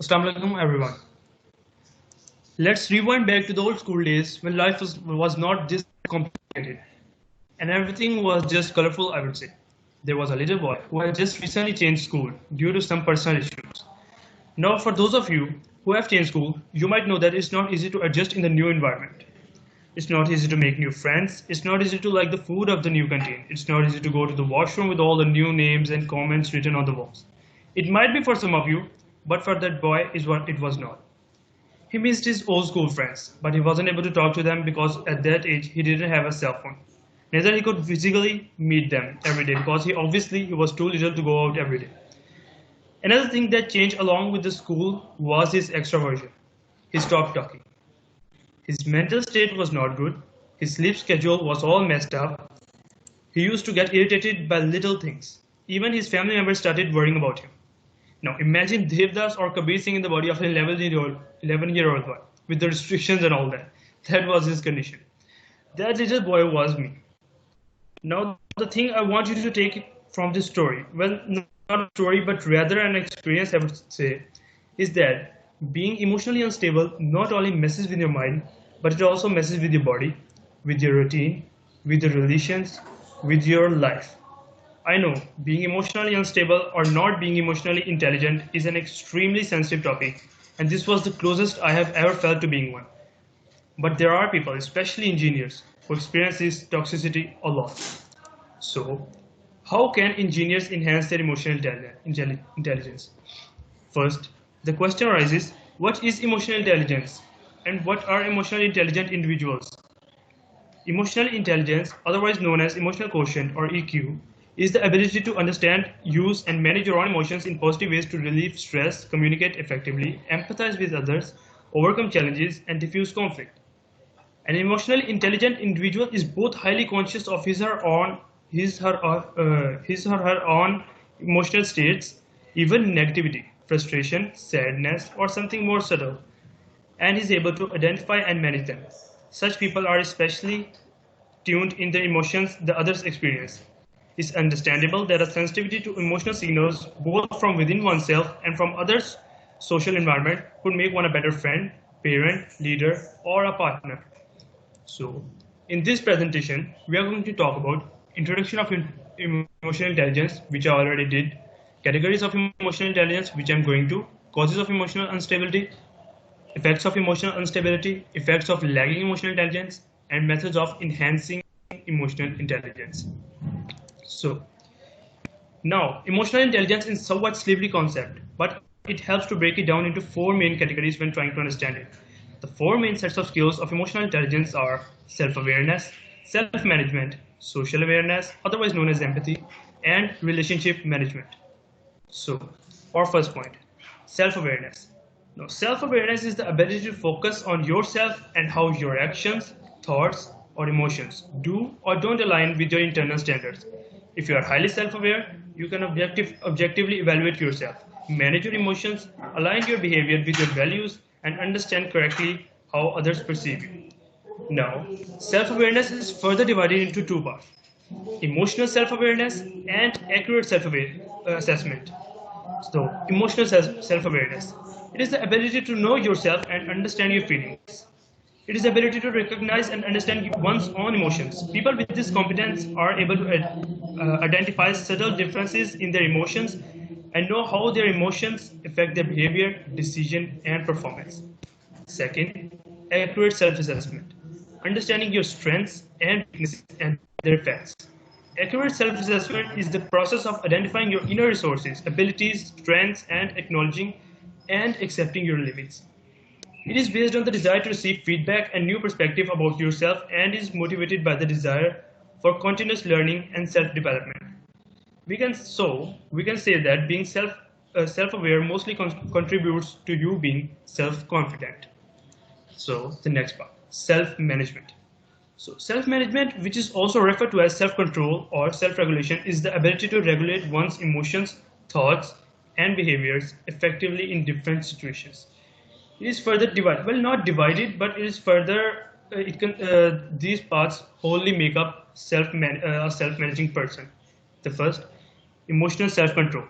Assalamu alaikum everyone. Let's rewind back to the old school days when life was not this complicated and everything was just colorful, I would say. There was a little boy who had just recently changed school due to some personal issues. Now, for those of you who have changed school, you might know that it's not easy to adjust in the new environment. It's not easy to make new friends. It's not easy to like the food of the new canteen. It's not easy to go to the washroom with all the new names and comments written on the walls. It might be for some of you, but for that boy, it was not. He missed his old school friends, but he wasn't able to talk to them because at that age he didn't have a cell phone. Neither he could physically meet them every day because he was too little to go out every day. Another thing that changed along with the school was his extroversion. He stopped talking. His mental state was not good. His sleep schedule was all messed up. He used to get irritated by little things. Even his family members started worrying about him. Now imagine Devdas or Kabir Singh in the body of an 11-year-old boy with the restrictions and all that. That was his condition. That little boy was me. Now the thing I want you to take from this story, well, not a story but rather an experience I would say, is that being emotionally unstable not only messes with your mind, but it also messes with your body, with your routine, with your relations, with your life. I know being emotionally unstable or not being emotionally intelligent is an extremely sensitive topic, and this was the closest I have ever felt to being one. But there are people, especially engineers, who experience this toxicity a lot. So, how can engineers enhance their emotional intelligence? First, the question arises, what is emotional intelligence and what are emotionally intelligent individuals? Emotional intelligence, otherwise known as emotional quotient or EQ, is the ability to understand, use and manage your own emotions in positive ways to relieve stress, communicate effectively, empathize with others, overcome challenges and diffuse conflict. An emotionally intelligent individual is both highly conscious of his or her own emotional states, even negativity, frustration, sadness, or something more subtle, and is able to identify and manage them. Such people are especially tuned in the emotions the others experience. It's understandable that a sensitivity to emotional signals, both from within oneself and from others' social environment, could make one a better friend, parent, leader, or a partner. So, in this presentation, we are going to talk about introduction of emotional intelligence, which I already did, categories of emotional intelligence, which I'm going to, causes of emotional instability, effects of emotional instability, effects of lagging emotional intelligence, and methods of enhancing emotional intelligence. So, now, emotional intelligence is a somewhat slippery concept, but it helps to break it down into four main categories when trying to understand it. The four main sets of skills of emotional intelligence are self-awareness, self-management, social awareness, otherwise known as empathy, and relationship management. So, our first point, self-awareness. Now, self-awareness is the ability to focus on yourself and how your actions, thoughts, or emotions do or don't align with your internal standards. If you are highly self-aware, you can objectively evaluate yourself, manage your emotions, align your behavior with your values, and understand correctly how others perceive you. Now, self-awareness is further divided into two parts, emotional self-awareness and accurate self-assessment. So, emotional self-awareness. It is the ability to know yourself and understand your feelings. It is the ability to recognize and understand one's own emotions. People with this competence are able to identify subtle differences in their emotions and know how their emotions affect their behavior, decision, and performance. Second, accurate self-assessment. Understanding your strengths and weaknesses and their effects. Accurate self-assessment is the process of identifying your inner resources, abilities, strengths, and acknowledging and accepting your limits. It is based on the desire to receive feedback and new perspective about yourself and is motivated by the desire for continuous learning and self-development. We can say that being self-aware mostly contributes to you being self-confident. So the next part, self-management. So self-management, which is also referred to as self-control or self-regulation, is the ability to regulate one's emotions, thoughts, and behaviors effectively in different situations. It is further divided, well, not divided, but it is further, these parts wholly make up a self-managing person. The first, emotional self-control.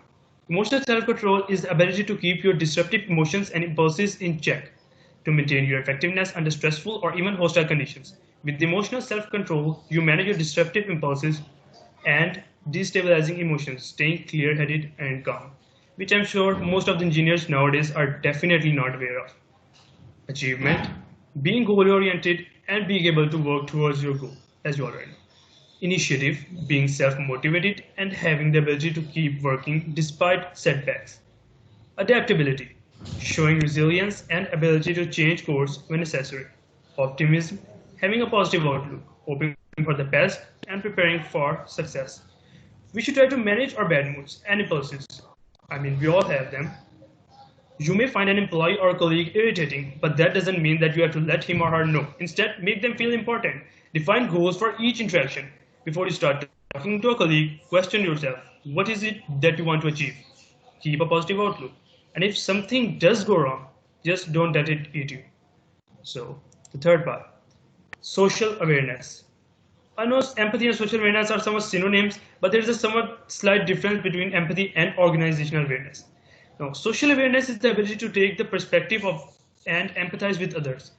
Emotional self-control is the ability to keep your disruptive emotions and impulses in check, to maintain your effectiveness under stressful or even hostile conditions. With emotional self-control, you manage your disruptive impulses and destabilizing emotions, staying clear-headed and calm, which I'm sure most of the engineers nowadays are definitely not aware of. Achievement, being goal-oriented and being able to work towards your goal, as you already know. Initiative, being self-motivated and having the ability to keep working despite setbacks. Adaptability, showing resilience and ability to change course when necessary. Optimism, having a positive outlook, hoping for the best and preparing for success. We should try to manage our bad moods and impulses. I mean, we all have them. You may find an employee or colleague irritating, but that doesn't mean that you have to let him or her know. Instead, make them feel important. Define goals for each interaction. Before you start talking to a colleague, question yourself, what is it that you want to achieve? Keep a positive outlook. And if something does go wrong, just don't let it eat you. So, the third part, social awareness. I know empathy and social awareness are somewhat synonyms, but there is a somewhat slight difference between empathy and organizational awareness. Now, social awareness is the ability to take the perspective of and empathize with others,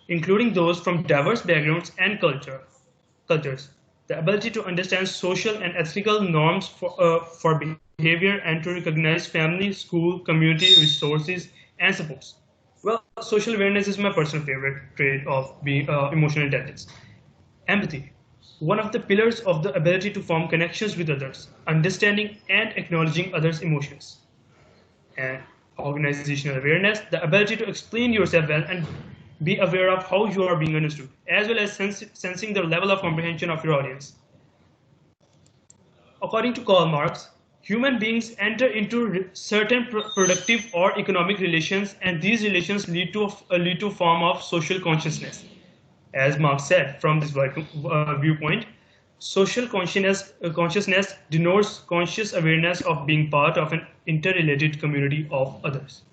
including those from diverse backgrounds and cultures. The ability to understand social and ethical norms for behavior and to recognize family, school, community resources and supports. Well, social awareness is my personal favorite trait of being emotional intelligence. Empathy, one of the pillars of the ability to form connections with others, understanding and acknowledging others' emotions. And organizational awareness, the ability to explain yourself well and be aware of how you are being understood, as well as sensing the level of comprehension of your audience. According to Karl Marx, human beings enter into certain productive or economic relations, and these relations lead to a form of social consciousness. As Marx said, from this viewpoint, social consciousness denotes conscious awareness of being part of an interrelated community of others.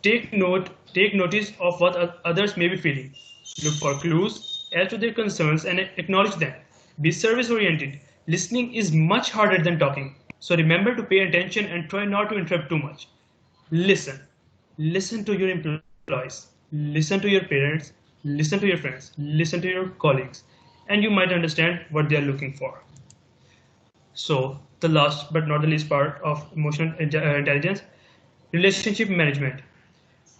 Take notice of what others may be feeling. Look for clues as to their concerns and acknowledge them. Be service oriented. Listening is much harder than talking. So remember to pay attention and try not to interrupt too much. Listen. Listen to your employees. Listen to your parents. Listen to your friends. Listen to your colleagues. And you might understand what they are looking for. So the last but not the least part of emotional intelligence, relationship management.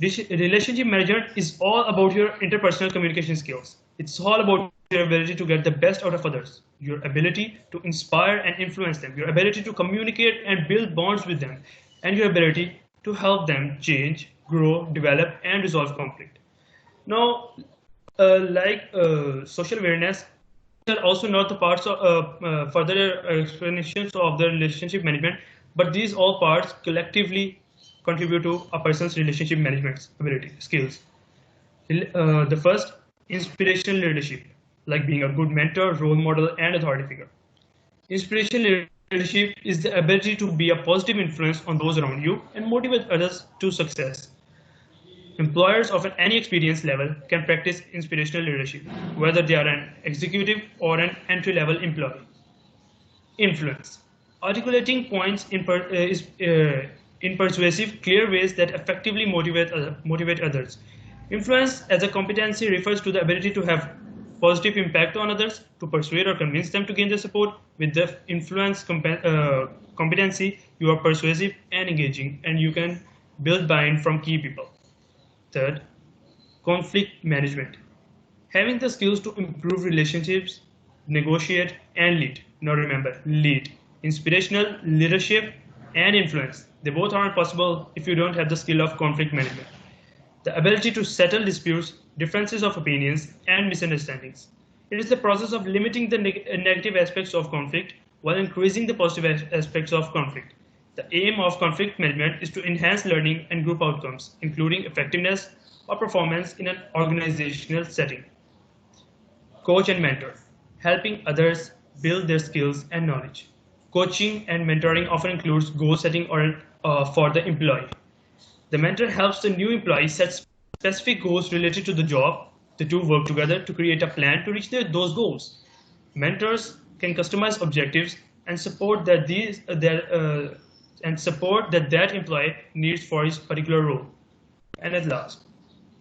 Relationship management is all about your interpersonal communication skills. It's all about your ability to get the best out of others, your ability to inspire and influence them, your ability to communicate and build bonds with them, and your ability to help them change, grow, develop, and resolve conflict. Now, social awareness, are also not the parts of further explanations of the relationship management, but these all parts collectively contribute to a person's relationship management ability skills. The first, inspirational leadership, like being a good mentor, role model, and authority figure. Inspirational leadership is the ability to be a positive influence on those around you and motivate others to success. Employers of any experience level can practice inspirational leadership, whether they are an executive or an entry-level employee. Influence, articulating points in persuasive, clear ways that effectively motivate others. Influence as a competency refers to the ability to have positive impact on others, to persuade or convince them to gain their support. With the influence competency, you are persuasive and engaging, and you can build buy-in from key people. Third, conflict management. Having the skills to improve relationships, negotiate, and lead. Now remember, lead. Inspirational, leadership, and influence. They both aren't possible if you don't have the skill of conflict management. The ability to settle disputes, differences of opinions, and misunderstandings. It is the process of limiting the negative aspects of conflict while increasing the positive aspects of conflict. The aim of conflict management is to enhance learning and group outcomes, including effectiveness or performance in an organizational setting. Coach and mentor, helping others build their skills and knowledge. Coaching and mentoring often includes goal setting for the employee. The mentor helps the new employee set specific goals related to the job. The two work together to create a plan to reach those goals. Mentors can customize objectives and support and support that that employee needs for his particular role. And at last,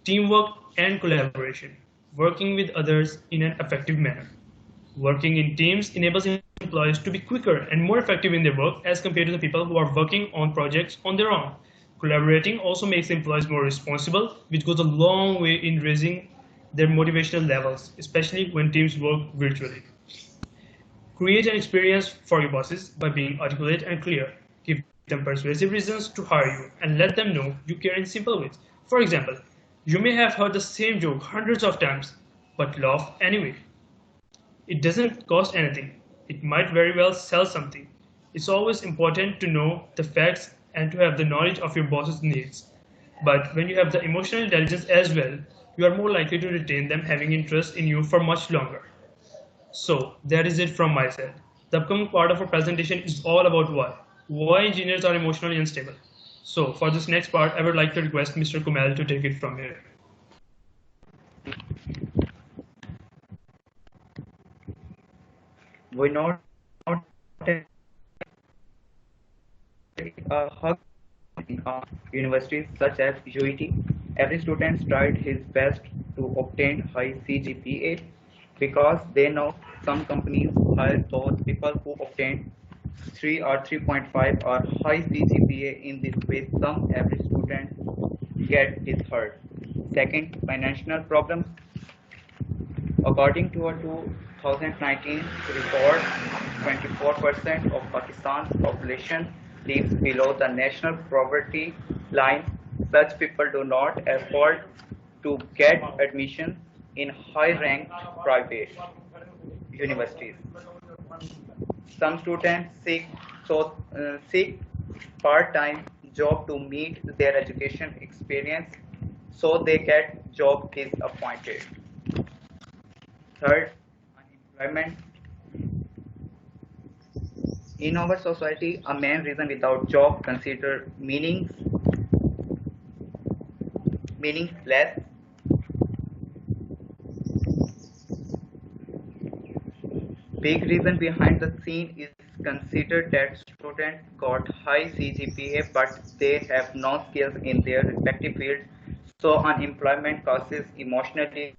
teamwork and collaboration, working with others in an effective manner. Working in teams enables employees to be quicker and more effective in their work as compared to the people who are working on projects on their own. Collaborating also makes employees more responsible, which goes a long way in raising their motivational levels, especially when teams work virtually. Create an experience for your bosses by being articulate and clear. Give them persuasive reasons to hire you and let them know you care in simple ways. For example, you may have heard the same joke hundreds of times, but laugh anyway. It doesn't cost anything. It might very well sell something. It's always important to know the facts and to have the knowledge of your boss's needs. But when you have the emotional intelligence as well, you are more likely to retain them having interest in you for much longer. So that is it from my side. The upcoming part of our presentation is all about why. Why engineers are emotionally unstable. So for this next part, I would like to request Mr. Kumail to take it from here. We know how in universities such as UET, every student tried his best to obtain high CGPA because they know some companies hire those people who obtain 3 or 3.5 or high CGPA. In this way, some average student get his hurt. Second, financial problems. According to a 2019 report, 24% of Pakistan's population lives below the national poverty line. Such people do not afford to get admission in high-ranked private universities. Some students seek part-time job to meet their education experience, so they get job disappointed. Third, unemployment. In our society, a main reason without job considered meaningless. Big reason behind the scene is considered that students got high CGPA but they have no skills in their respective fields, so unemployment causes emotionally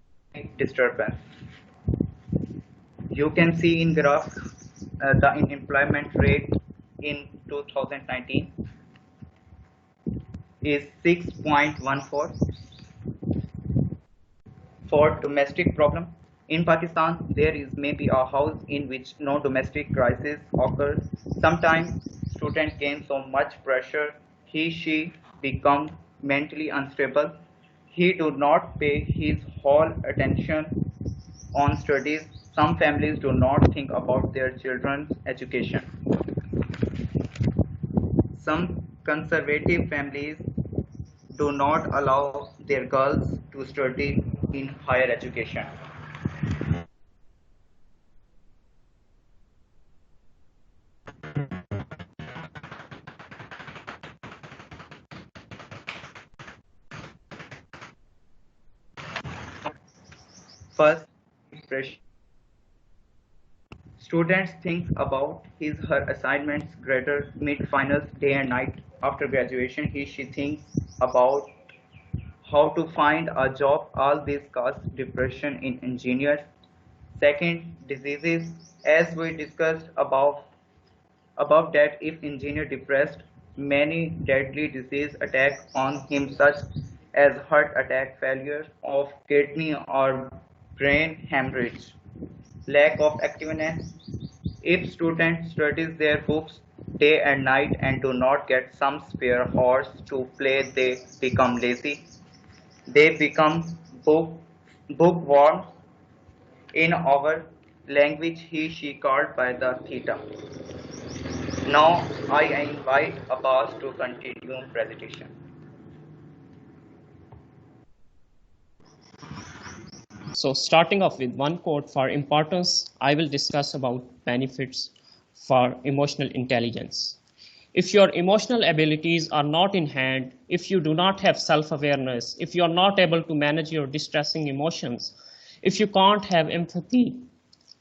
disturbance. You can see in graph the unemployment rate in 2019 is 6.14. For domestic problem, in Pakistan there is maybe a house in which no domestic crisis occurs. Sometimes student gain so much pressure, she become mentally unstable. He do not pay his whole attention on studies. Some families do not think about their children's education. Some conservative families do not allow their girls to study in higher education. First, depression. Students think about her assignments, graders, mid-finals, day and night. After graduation, she thinks about how to find a job. All this causes depression in engineers. Second, diseases. As we discussed above that, if engineer depressed, many deadly disease attack on him, such as heart attack, failure of kidney, or brain hemorrhage. Lack of activeness. If students studies their books day and night and do not get some spare horse to play, they become lazy. They become bookworm. In our language, she called by the theta. Now I invite Abbas to continue presentation. So starting off with one quote for importance, I will discuss about benefits for emotional intelligence. If your emotional abilities are not in hand, if you do not have self-awareness, if you are not able to manage your distressing emotions, if you can't have empathy,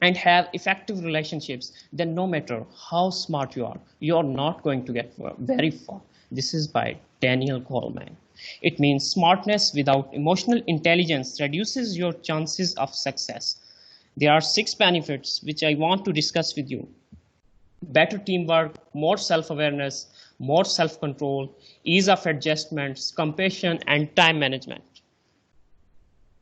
and have effective relationships, then no matter how smart you are, you're not going to get very far. This is by Daniel Goleman. It means smartness without emotional intelligence reduces your chances of success. There are 6 benefits which I want to discuss with you. Better teamwork, more self-awareness, more self-control, ease of adjustments, compassion, and time management.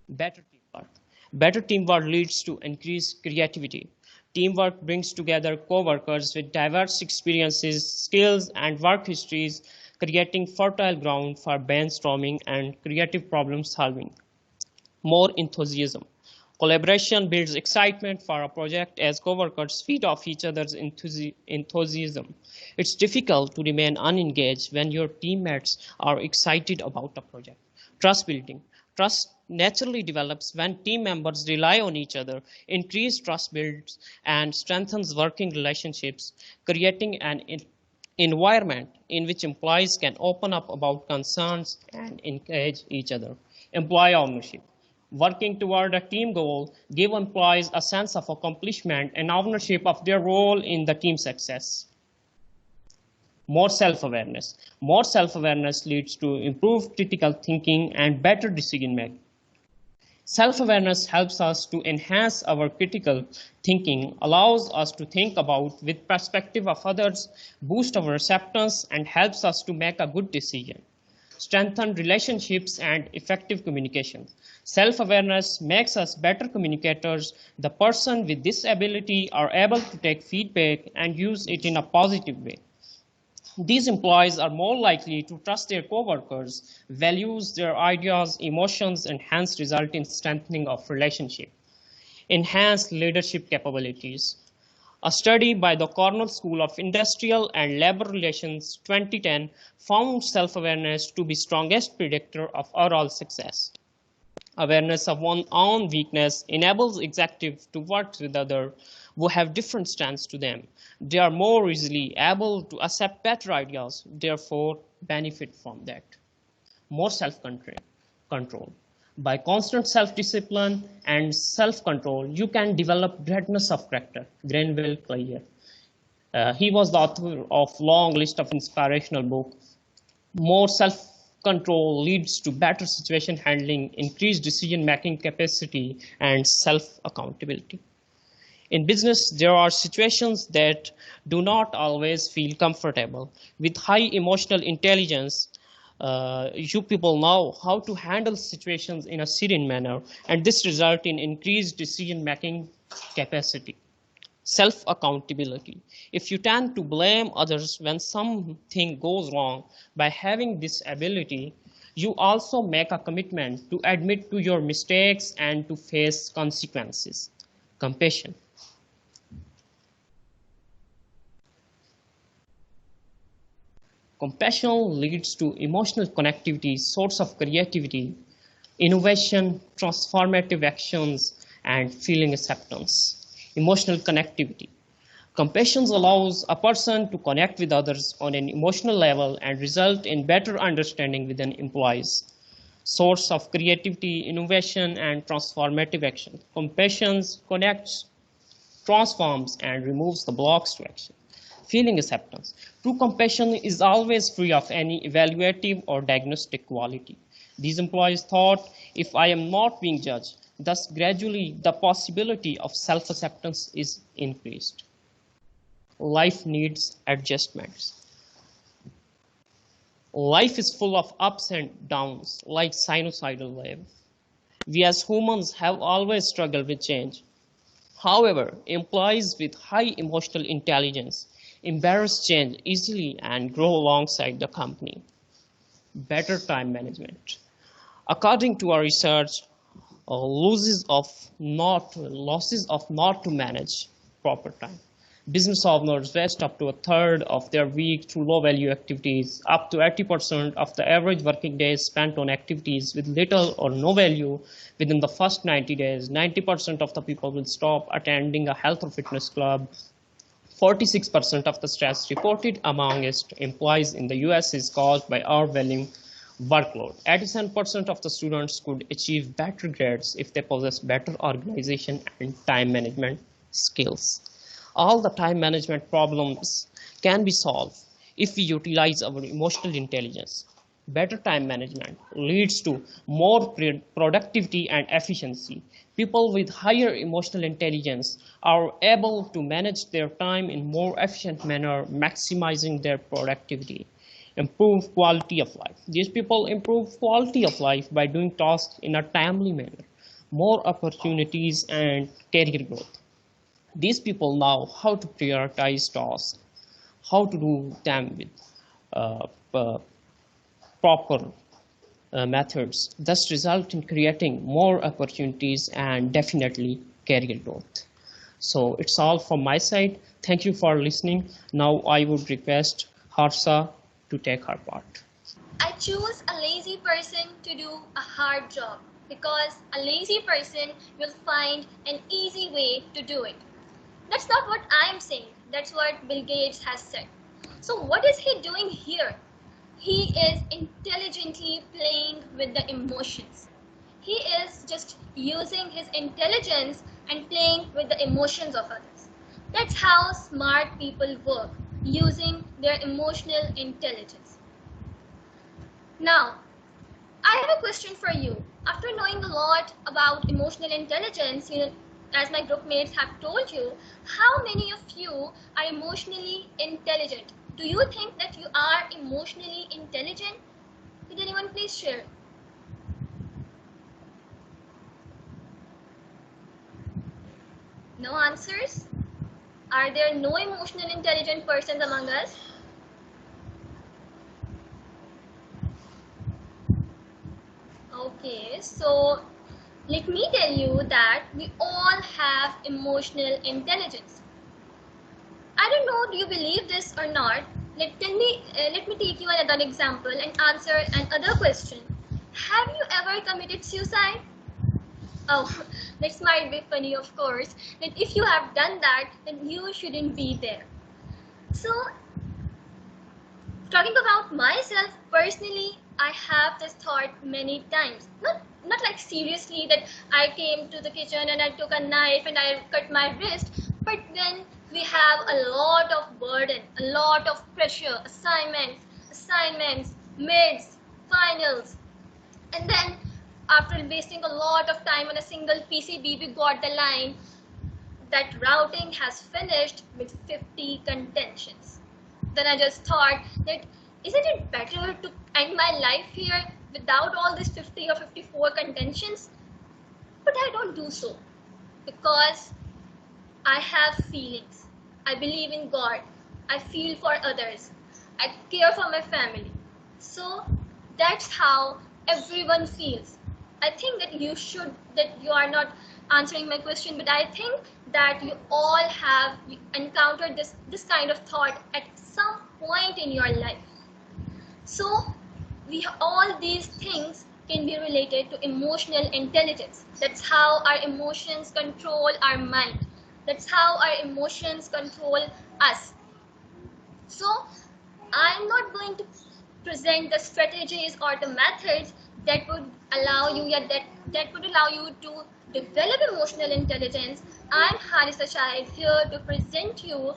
Better teamwork. Better teamwork leads to increased creativity. Teamwork brings together co-workers with diverse experiences, skills, and work histories, creating fertile ground for brainstorming and creative problem solving. More enthusiasm. Collaboration builds excitement for a project as co-workers feed off each other's enthusiasm. It's difficult to remain unengaged when your teammates are excited about a project. Trust building. Trust naturally develops when team members rely on each other. Increased trust builds and strengthens working relationships, creating an environment in which employees can open up about concerns and encourage each other. Employee ownership. Working toward a team goal give employees a sense of accomplishment and ownership of their role in the team success. More self-awareness. More self-awareness leads to improved critical thinking and better decision making. Self-awareness helps us to enhance our critical thinking, allows us to think about with perspective of others, boost our acceptance, and helps us to make a good decision. Strengthen relationships and effective communication. Self-awareness makes us better communicators. The person with this ability are able to take feedback and use it in a positive way. These employees are more likely to trust their co-workers, values their ideas, emotions, and hence result in strengthening of relationship. Enhanced leadership capabilities. A study by the Cornell School of Industrial and Labor Relations 2010 found self-awareness to be strongest predictor of overall success. Awareness of one's own weakness enables executives to work with others who have different strengths to them. They are more easily able to accept better ideas, therefore benefit from that. More self-control. By constant self-discipline and self-control, you can develop greatness of character. Granville Clear. He was the author of long list of inspirational books. More self-control leads to better situation handling, increased decision-making capacity, and self-accountability. In business, there are situations that do not always feel comfortable. With high emotional intelligence, you people know how to handle situations in a serene manner, and this results in increased decision-making capacity. Self-accountability. If you tend to blame others when something goes wrong, by having this ability, you also make a commitment to admit to your mistakes and to face consequences. Compassion. Compassion leads to emotional connectivity, source of creativity, innovation, transformative actions, and feeling acceptance. Emotional connectivity. Compassion allows a person to connect with others on an emotional level and result in better understanding within employees. Source of creativity, innovation, and transformative action. Compassion connects, transforms, and removes the blocks to action. Feeling acceptance. True compassion is always free of any evaluative or diagnostic quality. These employees thought, if I am not being judged, thus gradually the possibility of self-acceptance is increased. Life needs adjustments. Life is full of ups and downs, like sinusoidal wave. We as humans have always struggled with change. However, employees with high emotional intelligence embrace change easily and grow alongside the company. Better time management. According to our research, losses of not to manage proper time. Business owners waste up to a third of their week through low-value activities. Up to 80% of the average working days spent on activities with little or no value within the first 90 days. 90% of the people will stop attending a health or fitness club. 46% of the stress reported amongst employees in the US is caused by overwhelming workload. 87% of the students could achieve better grades if they possess better organization and time management skills. All the time management problems can be solved if we utilize our emotional intelligence. Better time management leads to more productivity and efficiency. People with higher emotional intelligence are able to manage their time in more efficient manner, maximizing their productivity. Improve quality of life. These people improve quality of life by doing tasks in a timely manner, more opportunities and career growth. These people know how to prioritize tasks, how to do them with uh, uh, proper methods, thus result in creating more opportunities and definitely career growth. So it's all from my side. Thank you for listening. Now I would request Harsa to take her part. I choose a lazy person to do a hard job because a lazy person will find an easy way to do it. That's not what I'm saying. That's what Bill Gates has said. So what is he doing here? He is intelligently playing with the emotions. He is just using his intelligence and playing with the emotions of others. That's how smart people work, using their emotional intelligence. Now, I have a question for you. After knowing a lot about emotional intelligence, as my group mates have told you, how many of you are emotionally intelligent? Do you think that you are emotionally intelligent? Could anyone please share? No answers? Are there no emotional intelligent persons among us? Okay, so let me tell you that we all have emotional intelligence. I don't know, do you believe this or not? Let me take you another example and answer another question. Have you ever committed suicide? Oh, this might be funny, of course. That if you have done that, then you shouldn't be there. So, talking about myself personally, I have this thought many times. Not like seriously that I came to the kitchen and I took a knife and I cut my wrist, but then we have a lot of burden, a lot of pressure, assignments, mids, finals, and then after wasting a lot of time on a single PCB, we got the line that routing has finished with 50 contentions. Then I just thought that isn't it better to end my life here without all these 50 or 54 contentions? But I don't do so because I have feelings. I believe in God. I feel for others. I care for my family. So that's how everyone feels. I think that you are not answering my question, but I think that you all have encountered this kind of thought at some point in your life. So all these things can be related to emotional intelligence. That's how our emotions control our mind. That's how our emotions control us. So I'm not going to present the strategies or the methods that would allow you to develop emotional intelligence. I'm Harisa Shahid here to present you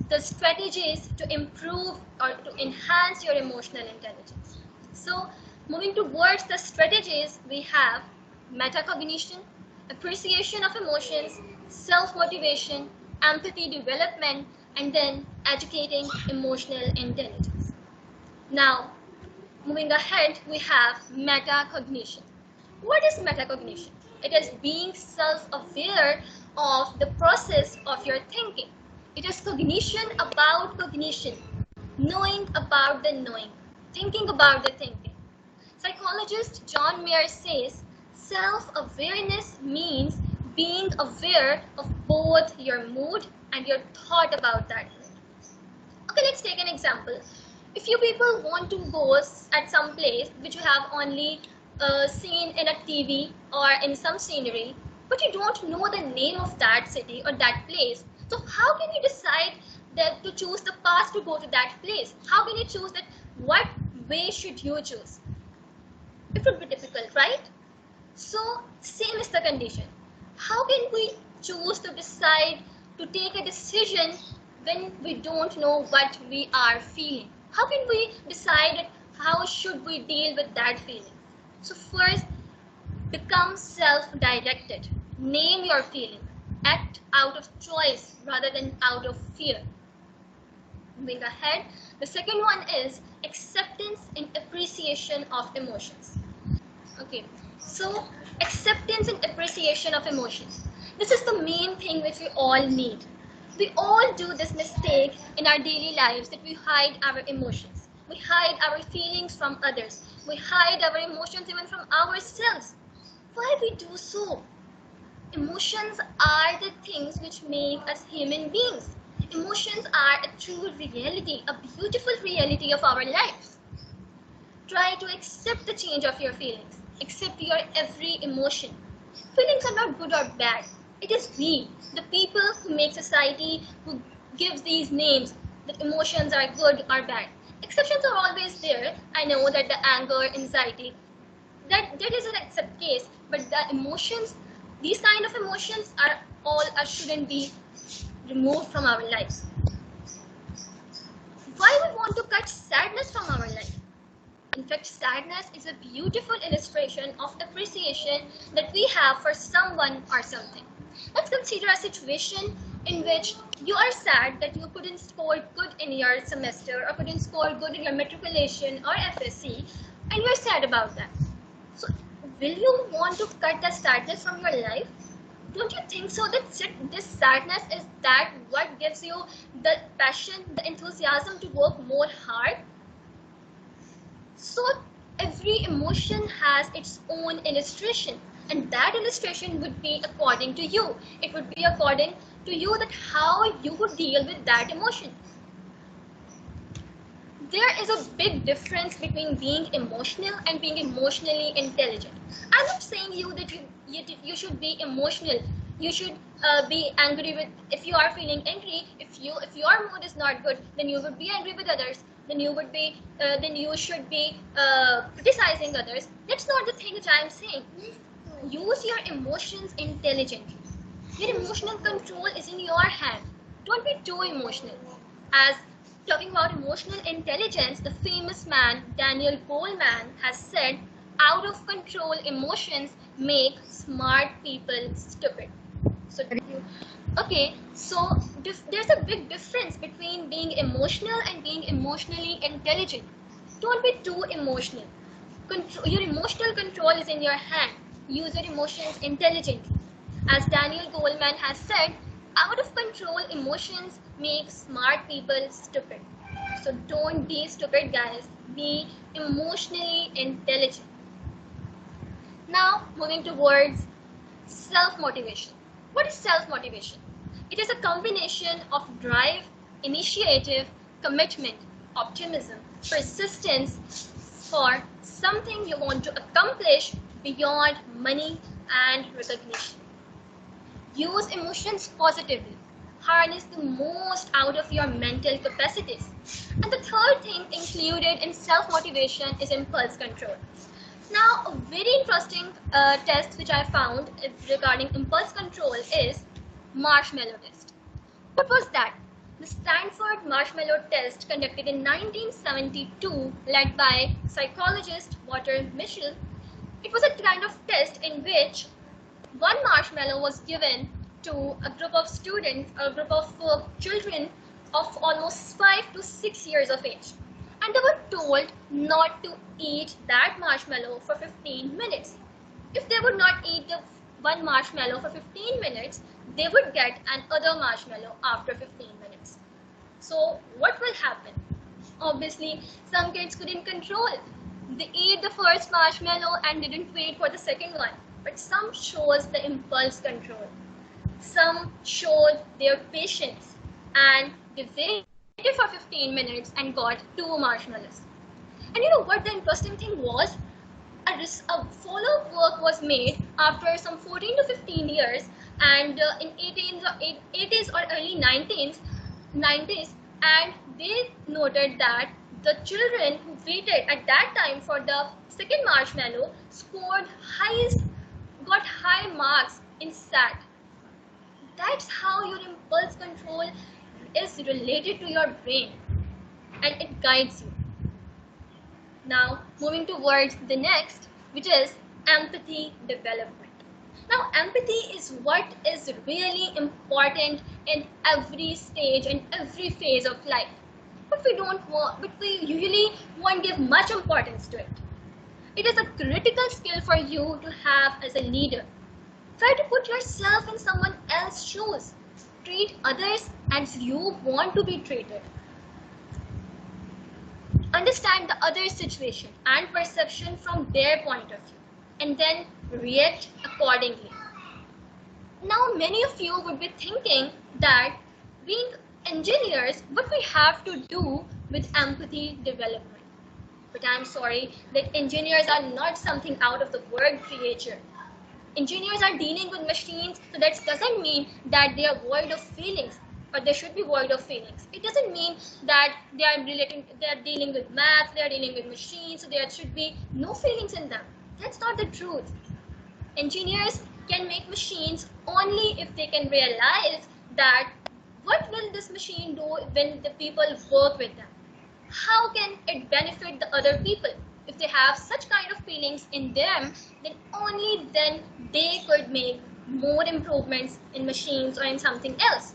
the strategies to improve or to enhance your emotional intelligence. So moving towards the strategies, we have metacognition, appreciation of emotions, self-motivation, empathy development, and then educating emotional intelligence. Now, moving ahead, we have metacognition. What is metacognition? It is being self-aware of the process of your thinking. It is cognition about cognition, knowing about the knowing, thinking about the thinking. Psychologist John Mayer says self-awareness means being aware of both your mood and your thought about that mood. Okay, let's take an example. If you people want to go at some place which you have only seen in a TV or in some scenery, but you don't know the name of that city or that place, so how can you decide that to choose the path to go to that place? How can you choose that what way should you choose? It would be difficult, right? So same is the condition. How can we choose to decide to take a decision when we don't know what we are feeling? How can we decide how should we deal with that feeling? So first, become self-directed. Name your feeling. Act out of choice rather than out of fear. Moving ahead, the second one is acceptance and appreciation of emotions. Okay, so acceptance and appreciation of emotions. This is the main thing which we all need. We all do this mistake in our daily lives that we hide our emotions. We hide our feelings from others. We hide our emotions even from ourselves. Why we do so? Emotions are the things which make us human beings. Emotions are a true reality, a beautiful reality of our lives. Try to accept the change of your feelings. Accept your every emotion. Feelings are not good or bad. It is we, the people who make society, who gives these names that emotions are good or bad. Exceptions are always there. I know that the anger, anxiety, that is an except case, but the emotions, these kind of emotions are all shouldn't be removed from our lives. Why we want to cut sadness from our life? In fact, sadness is a beautiful illustration of appreciation that we have for someone or something. Let's consider a situation in which you are sad that you couldn't score good in your semester or couldn't score good in your matriculation or FSC, and you're sad about that. So, will you want to cut the sadness from your life? Don't you think so that this sadness is that what gives you the passion, the enthusiasm to work more hard? So every emotion has its own illustration, and that illustration would be according to you. It would be according to you that how you would deal with that emotion. There is a big difference between being emotional and being emotionally intelligent. I'm not saying you that you should be emotional. You should be angry with, if you are feeling angry, if your mood is not good, then you would be angry with others. Then you should be criticizing others. That's not the thing that I am saying. Use your emotions intelligently. Your emotional control is in your hand. Don't be too emotional. As talking about emotional intelligence, the famous man Daniel Goleman has said, out of control emotions make smart people stupid. So okay, so there's a big difference between being emotional and being emotionally intelligent. Don't be too emotional. Your emotional control is in your hand. Use your emotions intelligently. As Daniel Goleman has said, out of control emotions make smart people stupid. So don't be stupid, guys. Be emotionally intelligent. Now, moving towards self-motivation. What is self-motivation? It is a combination of drive, initiative, commitment, optimism, persistence for something you want to accomplish beyond money and recognition. Use emotions positively. Harness the most out of your mental capacities. And the third thing included in self-motivation is impulse control. Now, a very interesting test which I found regarding impulse control is marshmallow test. What was that? The Stanford marshmallow test conducted in 1972, led by psychologist Walter Mischel. It was a kind of test in which one marshmallow was given to a group of students, a group of children of almost 5 to 6 years of age. And they were told not to eat that marshmallow for 15 minutes. If they would not eat the one marshmallow for 15 minutes, they would get another marshmallow after 15 minutes. So what will happen? Obviously, some kids couldn't control it. They ate the first marshmallow and didn't wait for the second one. But some shows the impulse control. Some showed their patience and they waited for 15 minutes and got 2 marshmallows. And you know what the interesting thing was? A follow-up work was made after some 14 to 15 years, and in 80s or early 90s, and they noted that the children who waited at that time for the second marshmallow got high marks in SAT. That's how your impulse control is related to your brain and it guides you. Now, moving towards the next, which is empathy development. Now, empathy is what is really important in every stage and every phase of life. But we usually won't give much importance to it. It is a critical skill for you to have as a leader. Try to put yourself in someone else's shoes. Treat others as you want to be treated. Understand the other's situation and perception from their point of view, and then react accordingly. Now, many of you would be thinking that being engineers, what we have to do with empathy development. But I'm sorry that engineers are not something out of the world creature. Engineers are dealing with machines, so that doesn't mean that they are void of feelings, or they should be void of feelings. It doesn't mean that they are dealing with math, they are dealing with machines, so there should be no feelings in them. That's not the truth. Engineers can make machines only if they can realize that what will this machine do when the people work with them? How can it benefit the other people? If they have such kind of feelings in them, then only then they could make more improvements in machines or in something else.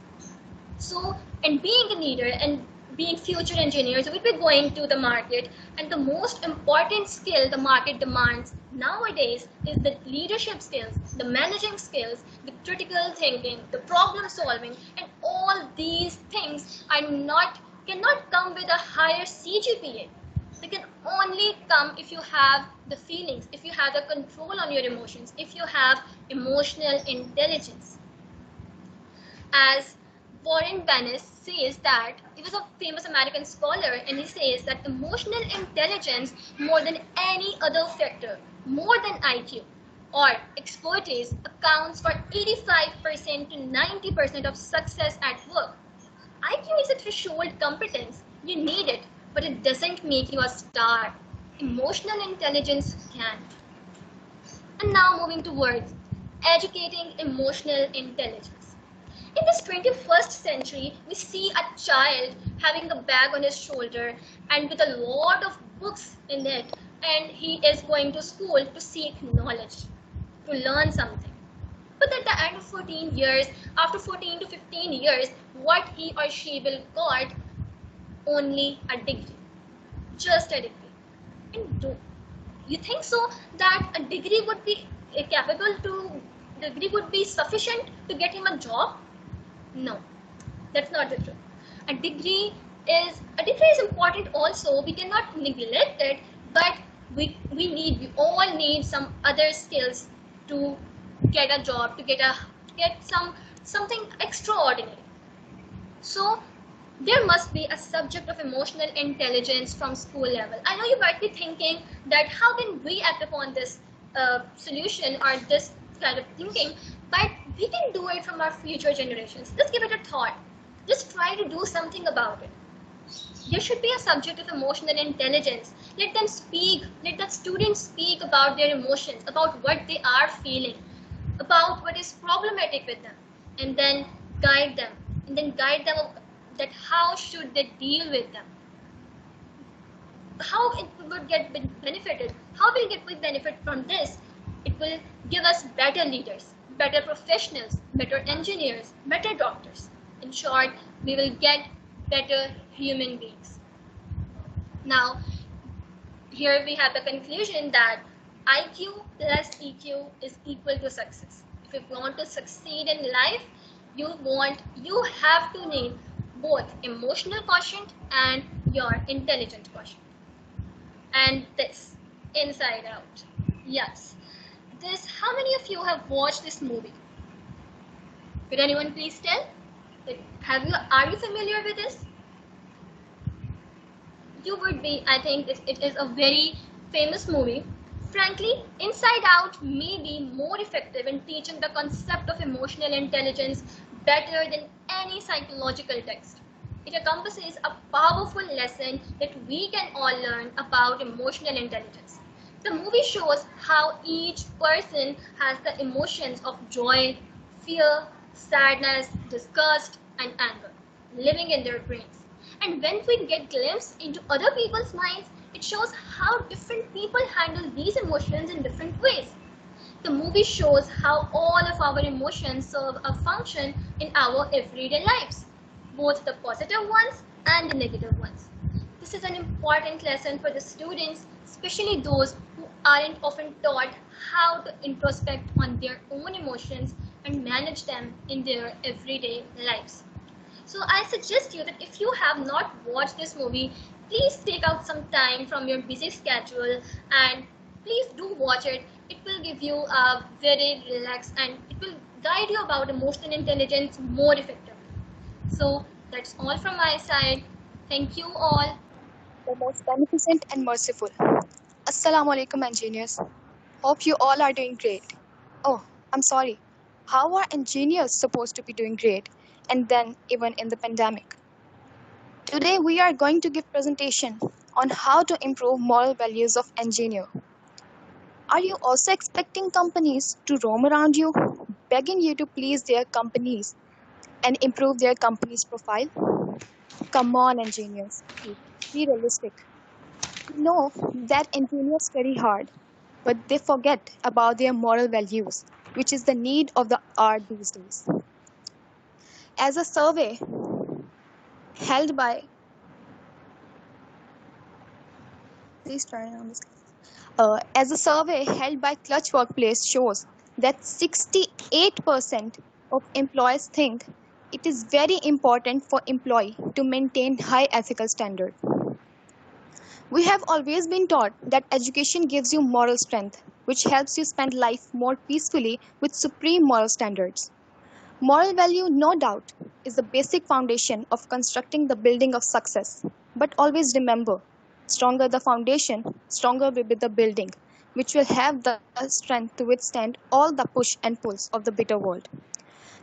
So, and being a leader and being future engineers, we'll be going to the market, and the most important skill the market demands nowadays is the leadership skills, the managing skills, the critical thinking, the problem solving, and all these things cannot come with a higher CGPA. They can only come if you have the feelings, if you have the control on your emotions, if you have emotional intelligence. As Warren Bennis says that, he was a famous American scholar, and he says that emotional intelligence, more than any other factor, more than IQ or expertise, accounts for 85% to 90% of success at work. IQ is a threshold competence. You need it, but it doesn't make you a star. Emotional intelligence can. And now moving towards educating emotional intelligence. In this 21st century, we see a child having a bag on his shoulder and with a lot of books in it, and he is going to school to seek knowledge, to learn something. But at the end of 14 years, after 14 to 15 years, what he or she will got only a degree, just a degree. And do you think so that a degree would be sufficient to get him a job? No, that's not the truth. A degree is important also. We cannot neglect it, but we all need some other skills to get a job, to get something extraordinary. So there must be a subject of emotional intelligence from school level. I know you might be thinking that how can we act upon this solution or this kind of thinking, but we can do it from our future generations. Let's give it a thought. Just try to do something about it. There should be a subject of emotional intelligence. Let them speak, let the students speak about their emotions, about what they are feeling, about what is problematic with them, and then guide them, that how should they deal with them, how it would get benefited, how will we benefit from this. It will give us better leaders, better professionals, better engineers, better doctors. In short, we will get better human beings. Now, here we have the conclusion that IQ plus EQ is equal to success. If you want to succeed in life, you have to need both emotional quotient and your intelligent quotient. And this, Inside Out. Yes. How many of you have watched this movie? Could anyone please tell? Are you familiar with this? You would be. I think it is a very famous movie. Frankly, Inside Out may be more effective in teaching the concept of emotional intelligence better than any psychological text. It encompasses a powerful lesson that we can all learn about emotional intelligence. The movie shows how each person has the emotions of joy, fear, sadness, disgust, and anger living in their brains. And when we get glimpse into other people's minds, it shows how different people handle these emotions in different ways. The movie shows how all of our emotions serve a function in our everyday lives, both the positive ones and the negative ones. This is an important lesson for the students, especially those who aren't often taught how to introspect on their own emotions and manage them in their everyday lives. So I suggest you that if you have not watched this movie, please take out some time from your busy schedule and please do watch it. It will give you a very relaxed and it will guide you about emotional intelligence more effectively. So that's all from my side. Thank you all. The most beneficent and merciful. Assalamu alaikum, engineers. Hope you all are doing great. Oh, I'm sorry. How are engineers supposed to be doing great? And then even in the pandemic. Today we are going to give presentation on how to improve moral values of engineer. Are you also expecting companies to roam around you, begging you to please their companies and improve their company's profile? Come on, engineers. Please, be realistic. We know that engineers study hard, but they forget about their moral values, which is the need of the hour these days. As a survey held by please turn on this. As a survey held by Clutch Workplace shows that 68% of employees think it is very important for employee to maintain high ethical standard. We have always been taught that education gives you moral strength, which helps you spend life more peacefully with supreme moral standards. Moral value, no doubt, is the basic foundation of constructing the building of success. But always remember, stronger the foundation, stronger will be the building, which will have the strength to withstand all the push and pulls of the bitter world.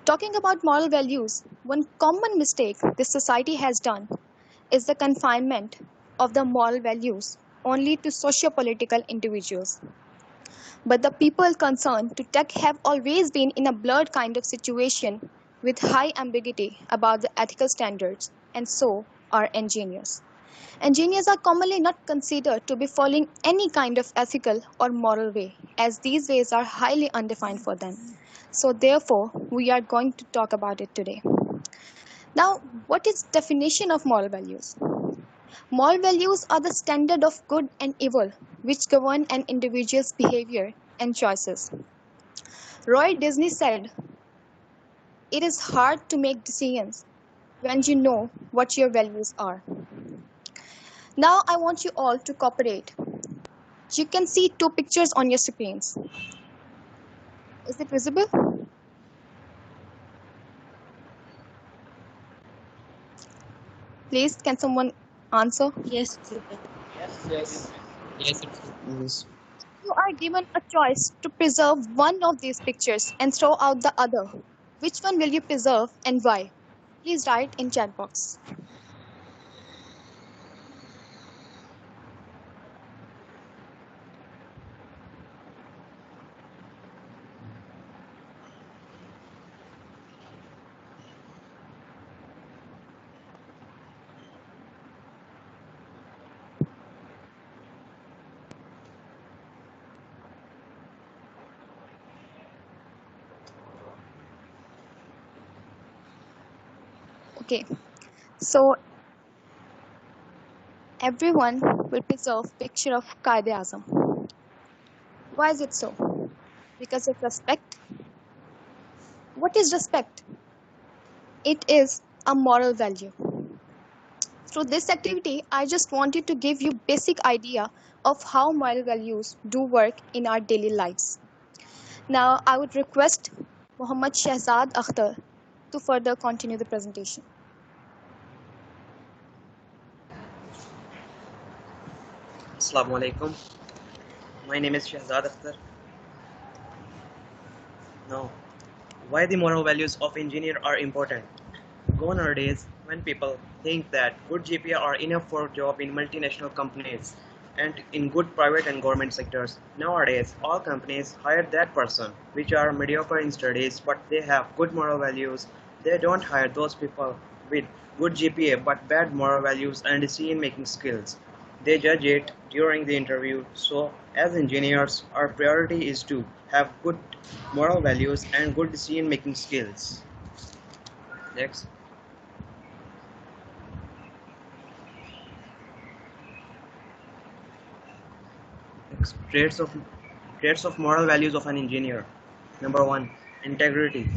Talking about moral values, one common mistake this society has done is the confinement of the moral values only to socio-political individuals. But the people concerned to tech have always been in a blurred kind of situation with high ambiguity about the ethical standards, and so are engineers. Engineers are commonly not considered to be following any kind of ethical or moral way, as these ways are highly undefined for them. So therefore, we are going to talk about it today. Now, what is definition of moral values? Moral values are the standard of good and evil which govern an individual's behavior and choices. Roy Disney said, "It is hard to make decisions when you know what your values are." Now I want you all to cooperate. You can see two pictures on your screens. Is it visible? Please, can someone answer? Yes. Yes, it's You are given a choice to preserve one of these pictures and throw out the other. Which one will you preserve and why? Please write in chat box. Okay, so everyone will preserve picture of Qaid-e-Azam. Why is it so? Because of respect. What is respect? It is a moral value. Through this activity, I just wanted to give you basic idea of how moral values do work in our daily lives. Now, I would request Muhammad Shahzad Akhtar to further continue the presentation. Assalamu alaikum. My name is Shahzad Akhtar. Now, why the moral values of engineer are important? Gone are days when people think that good GPA are enough for a job in multinational companies and in good private and government sectors. Nowadays, all companies hire that person, which are mediocre in studies, but they have good moral values. They don't hire those people with good GPA but bad moral values and decision-making skills. They judge it during the interview. So, as engineers, our priority is to have good moral values and good decision-making skills. Next. Traits of moral values of an engineer. Number one, integrity.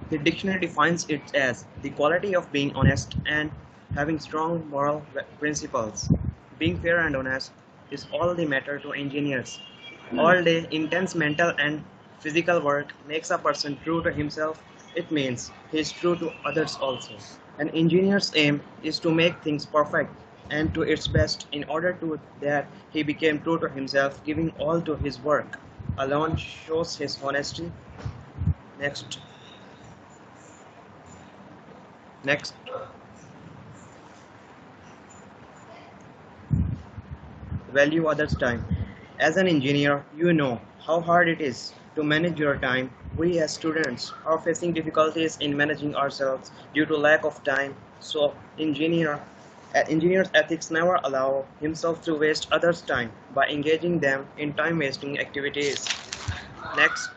The dictionary defines it as the quality of being honest and having strong moral principles. Being fair and honest is all the matter to engineers. All day intense mental and physical work makes a person true to himself. It means he is true to others also. An engineer's aim is to make things perfect and to its best. In order to that, he became true to himself, giving all to his work. Alone shows his honesty. Next. Value others' time. As an engineer, you know how hard it is to manage your time. We as students are facing difficulties in managing ourselves due to lack of time. So, engineer's ethics never allow himself to waste others' time by engaging them in time-wasting activities. Next.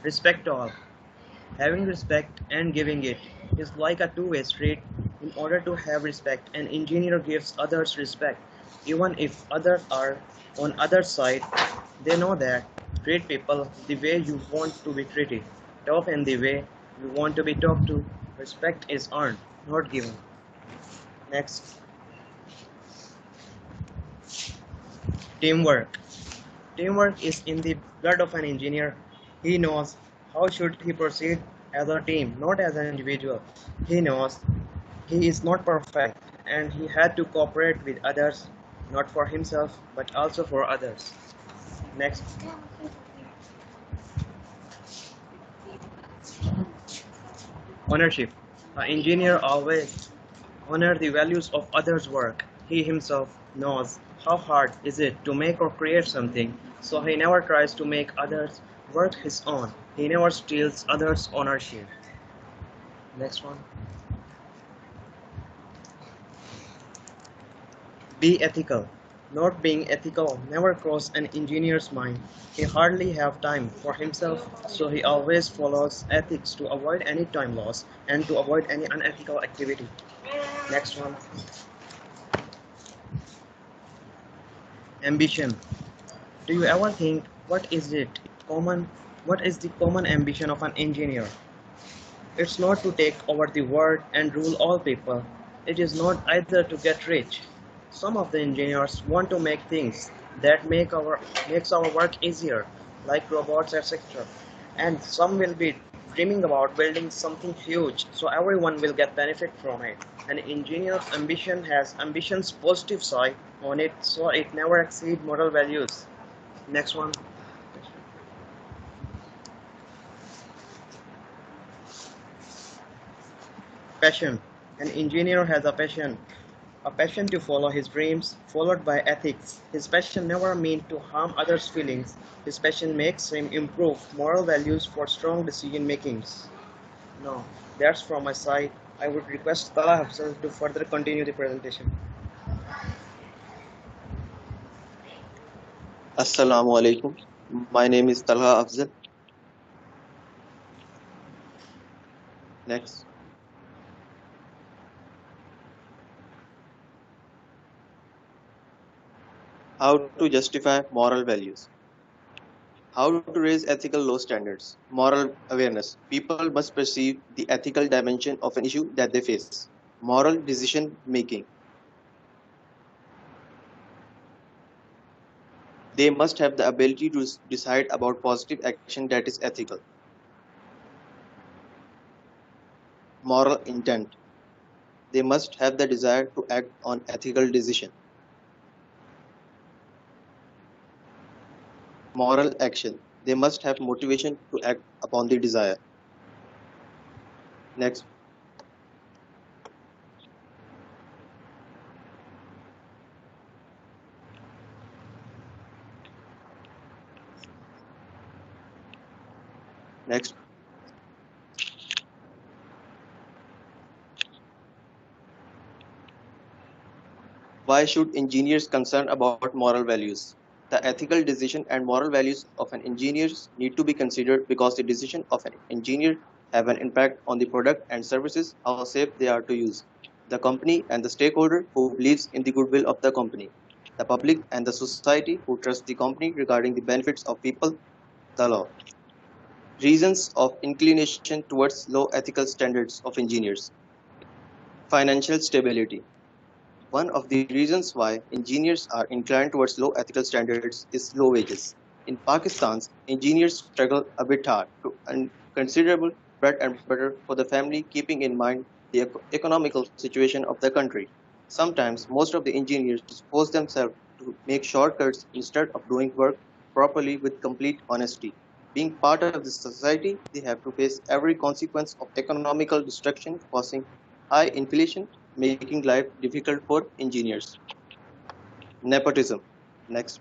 Respect all. Having respect and giving it is like a two-way street. In order to have respect, an engineer gives others respect. Even if others are on other side, they know that treat people the way you want to be treated. Talk in the way you want to be talked to. Respect is earned, not given. Next. Teamwork. Teamwork is in the blood of an engineer. He knows how should he proceed as a team, not as an individual. He knows he is not perfect and he had to cooperate with others, not for himself, but also for others. Next. Ownership. An engineer always honors the values of others' work. He himself knows how hard is it to make or create something, so he never tries to make others' work his own. He never steals others' ownership. Next one. Be ethical. Not being ethical never crossed an engineer's mind. He hardly have time for himself, so he always follows ethics to avoid any time loss and to avoid any unethical activity. Next one. Ambition. Do you ever think what is the common ambition of an engineer? It's not to take over the world and rule all people. It is not either to get rich. Some of the engineers want to make things that makes our work easier, like robots, etc. And some will be dreaming about building something huge, so everyone will get benefit from it. An engineer's ambition has ambition's positive side on it, so it never exceeds moral values. Next one. Passion. An engineer has a passion to follow his dreams, followed by ethics. His passion never means to harm others' feelings. His passion makes him improve moral values for strong decision makings. Now, that's from my side. I would request Talha Afzal to further continue the presentation. Assalamu alaikum. My name is Talha Afzal. Next. How to justify moral values. How to raise ethical law standards. Moral awareness. People must perceive the ethical dimension of an issue that they face. Moral decision making. They must have the ability to decide about positive action that is ethical. Moral intent. They must have the desire to act on ethical decision. Moral action. They must have motivation to act upon the desire. Next. Next. Why should engineers concern about moral values? The ethical decision and moral values of an engineer need to be considered because the decision of an engineer have an impact on the product and services, how safe they are to use, the company and the stakeholder who believes in the goodwill of the company, the public and the society who trust the company regarding the benefits of people, the law. Reasons of inclination towards low ethical standards of engineers. Financial stability. One of the reasons why engineers are inclined towards low ethical standards is low wages. In Pakistan, engineers struggle a bit hard to earn considerable bread and butter for the family, keeping in mind the economical situation of the country. Sometimes most of the engineers force themselves to make shortcuts instead of doing work properly with complete honesty. Being part of this society, they have to face every consequence of economical destruction, causing high inflation, making life difficult for engineers. Nepotism. Next.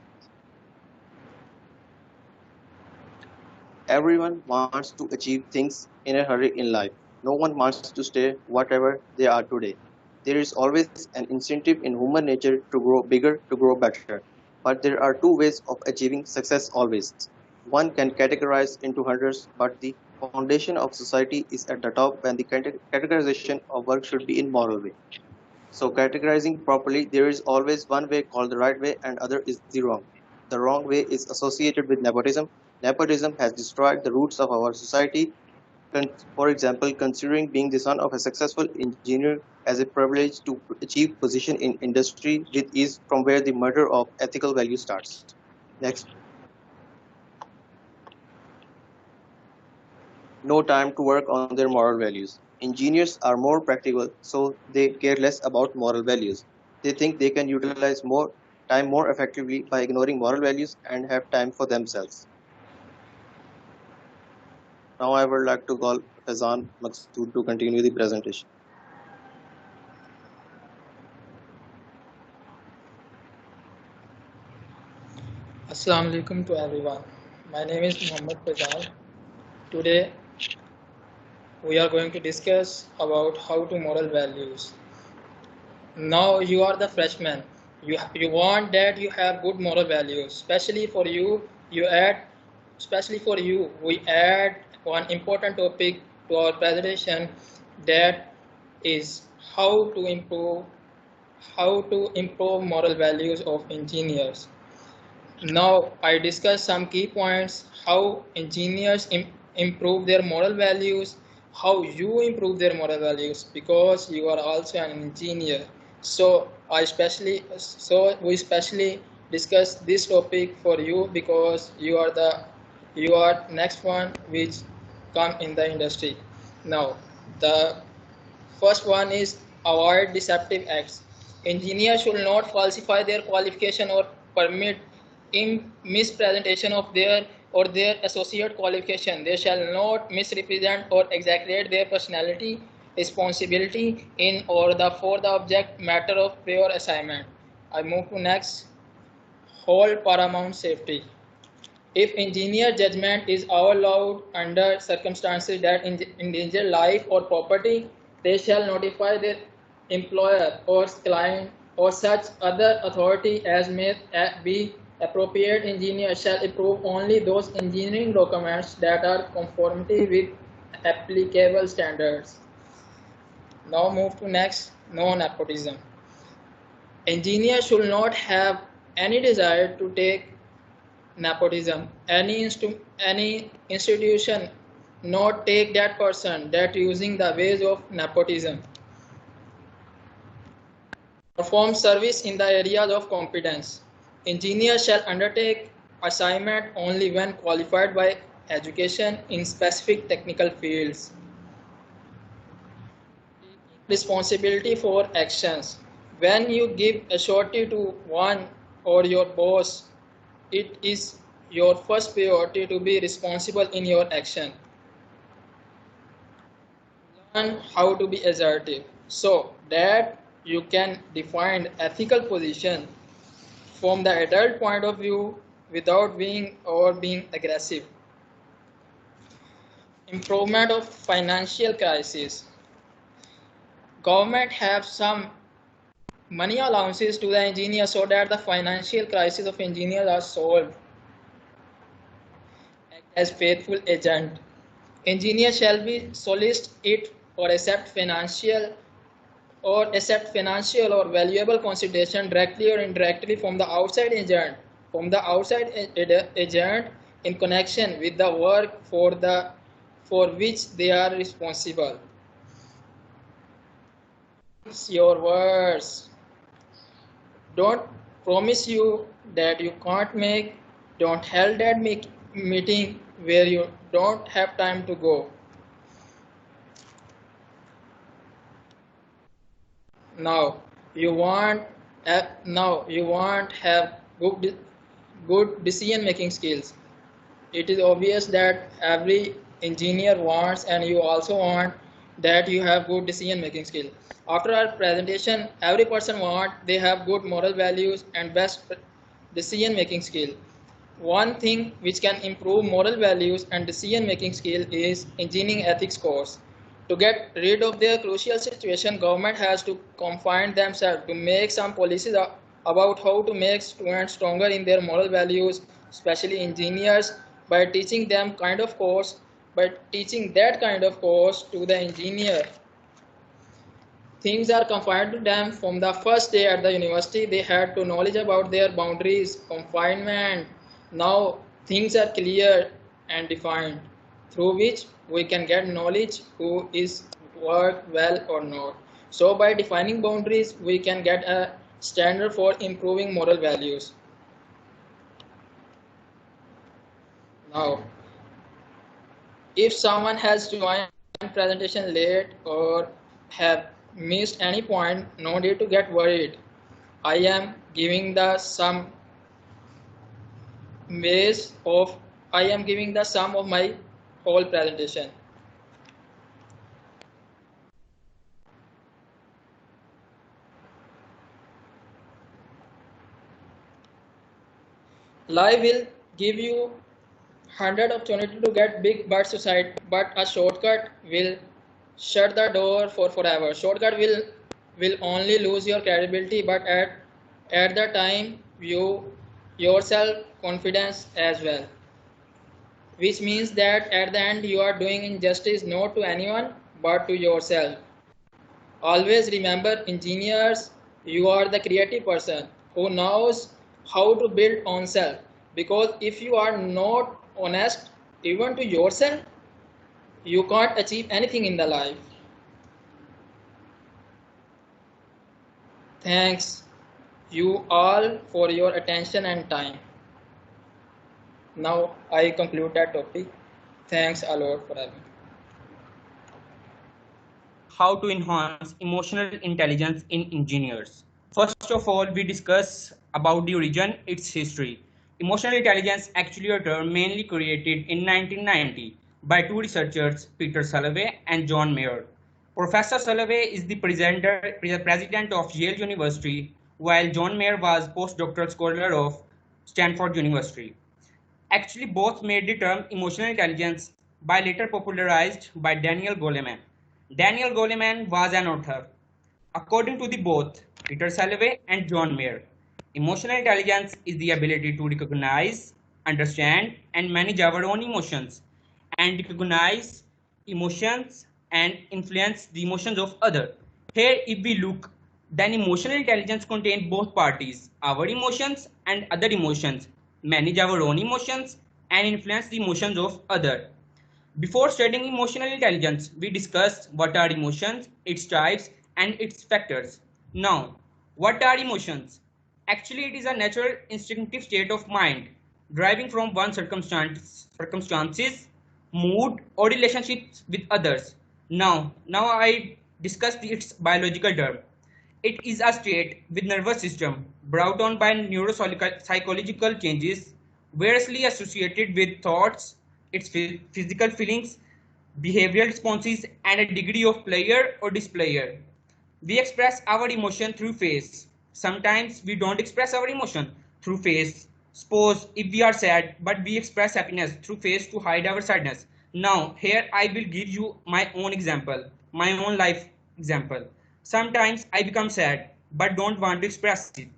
Everyone wants to achieve things in a hurry in life. No one wants to stay whatever they are today. There is always an incentive in human nature to grow bigger, to grow better. But there are two ways of achieving success always. One can categorize into hundreds, but the foundation of society is at the top when the categorization of work should be in moral way. So categorizing properly, there is always one way called the right way and other is the wrong. The wrong way is associated with nepotism. Nepotism has destroyed the roots of our society. For example, considering being the son of a successful engineer as a privilege to achieve position in industry with ease from where the murder of ethical value starts. Next. No time to work on their moral values. Engineers are more practical, so they care less about moral values. They think they can utilize more time more effectively by ignoring moral values and have time for themselves. Now I would like to call Fazan Maqsood to continue the presentation. Assalamu alaikum to everyone. My name is Muhammad Fazal. Today we are going to discuss about how to moral values. Now you are the freshman. You want that you have good moral values. Especially for you, we add one important topic to our presentation, that is how to improve moral values of engineers. Now I discuss some key points, how engineers improve their moral values, how you improve their moral values, because you are also an engineer. So we specially discuss this topic for you because you are next one which come in the industry. Now the first one is avoid deceptive acts. Engineers should not falsify their qualification or permit mispresentation of their associate qualification. They shall not misrepresent or exaggerate their personality, responsibility in or for the object matter of prior assignment. I move to next. Hold paramount safety. If engineer judgment is allowed under circumstances that endanger life or property, they shall notify their employer or client or such other authority as may be appropriate. Engineer shall approve only those engineering documents that are conformity with applicable standards. Now move to next, no nepotism. Engineer should not have any desire to take nepotism. Any institution not take that person that using the ways of nepotism. Perform service in the areas of competence. Engineers shall undertake assignment only when qualified by education in specific technical fields. Responsibility for actions. When you give authority to one or your boss, it is your first priority to be responsible in your action. Learn how to be assertive so that you can define ethical position from the adult point of view without being aggressive. Improvement of financial crisis. Government have some money allowances to the engineers so that the financial crisis of engineers are solved. Act as faithful agent. Engineer shall be solicit it or accept financial or valuable consideration directly or indirectly from the outside agent in connection with the work for which they are responsible. It's your words. Don't promise you that you can't make. Don't hold that meeting where you don't have time to go. Now you want have good decision making skills. It is obvious that every engineer wants, and you also want, that you have good decision making skill. After our presentation, every person wants they have good moral values and best decision making skill. One thing which can improve moral values and decision making skill is engineering ethics course. To get rid of their crucial situation, government has to confine themselves to make some policies about how to make students stronger in their moral values, especially engineers, by teaching that kind of course to the engineer. Things are confined to them from the first day at the university. They had to knowledge about their boundaries, confinement. Now things are clear and defined, through which we can get knowledge who is work well or not. So by defining boundaries, we can get a standard for improving moral values. Now, if someone has joined presentation late or have missed any point, no need to get worried. I am giving the sum of my whole presentation. Life will give you 100 opportunity to get big but society, but a shortcut will shut the door for forever. Shortcut will only lose your credibility, but at the time you yourself confidence as well, which means that at the end you are doing injustice not to anyone but to yourself. Always remember, engineers, you are the creative person who knows how to build on self, because if you are not honest even to yourself, you can't achieve anything in the life. Thanks you all for your attention and time. Now I conclude that topic. Thanks a lot for having me. How to enhance emotional intelligence in engineers. First of all, we discuss about the origin, its history. Emotional intelligence actually a term mainly created in 1990 by two researchers, Peter Salovey and John Mayer. Professor Salovey is the president of Yale University, while John Mayer was postdoctoral scholar of Stanford University. Actually, both made the term emotional intelligence by later popularized by Daniel Goleman. Daniel Goleman was an author. According to the both Peter Salovey and John Mayer, emotional intelligence is the ability to recognize, understand, and manage our own emotions, and recognize emotions and influence the emotions of others. Here, if we look, then emotional intelligence contains both parties, our emotions and other emotions, manage our own emotions, and influence the emotions of others. Before studying emotional intelligence, we discussed what are emotions, its types, and its factors. Now, what are emotions? Actually, it is a natural instinctive state of mind, deriving from one circumstances, mood, or relationships with others. Now I discuss its biological term. It is a state with nervous system brought on by neuropsychological changes variously associated with thoughts, its physical feelings, behavioral responses, and a degree of pleasure or displeasure. We express our emotion through face. Sometimes we don't express our emotion through face. Suppose if we are sad, but we express happiness through face to hide our sadness. Now, here I will give you my own example, my own life example. Sometimes I become sad, but don't want to express it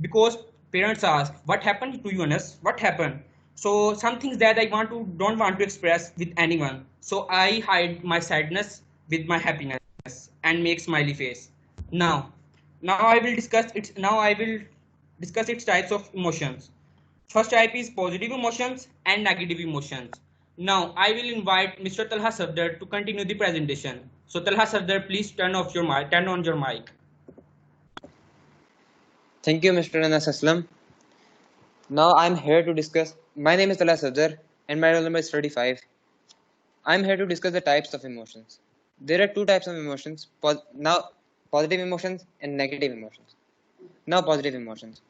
because parents ask, "What happened to you, Anas? What happened?" So some things that I don't want to express with anyone. So I hide my sadness with my happiness and make smiley face. Now, now I will discuss its types of emotions. First type is positive emotions and negative emotions. Now I will invite Mr. Talha Safdar to continue the presentation. So Talha Safdar, please turn on your mic. Thank you, Mr. Anas Aslam. Now I'm here to discuss. My name is Talha Safdar and my roll number is 35. I'm here to discuss the types of emotions. There are two types of emotions. Now, positive emotions and negative emotions. Now, positive emotions.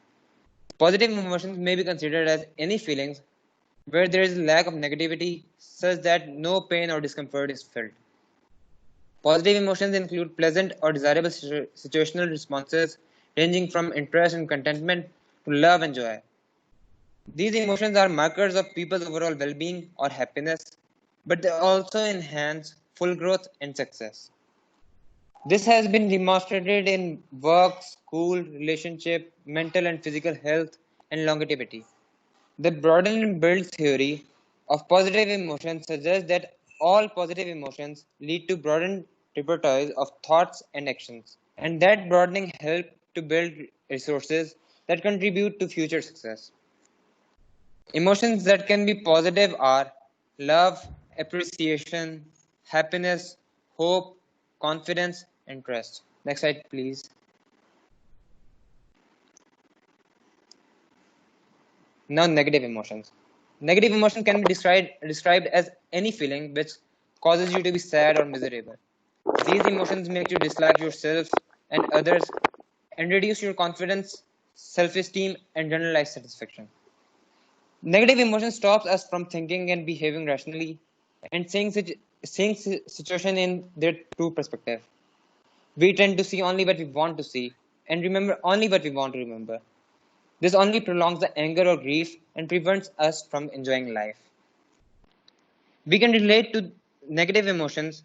Positive emotions may be considered as any feelings where there is a lack of negativity such that no pain or discomfort is felt. Positive emotions include pleasant or desirable situational responses ranging from interest and contentment to love and joy. These emotions are markers of people's overall well-being or happiness, but they also enhance full growth and success. This has been demonstrated in work, school, relationship, mental and physical health, and longevity. The broaden and build theory of positive emotions suggests that all positive emotions lead to broadened repertoires of thoughts and actions, and that broadening helps to build resources that contribute to future success. Emotions that can be positive are love, appreciation, happiness, hope, confidence, and trust. Next slide, please. Now, negative emotions. Negative emotion can be described as any feeling which causes you to be sad or miserable. These emotions make you dislike yourself and others and reduce your confidence, self-esteem, and general life satisfaction. Negative emotion stops us from thinking and behaving rationally and seeing situation in their true perspective. We tend to see only what we want to see and remember only what we want to remember. This only prolongs the anger or grief and prevents us from enjoying life. We can relate to negative emotions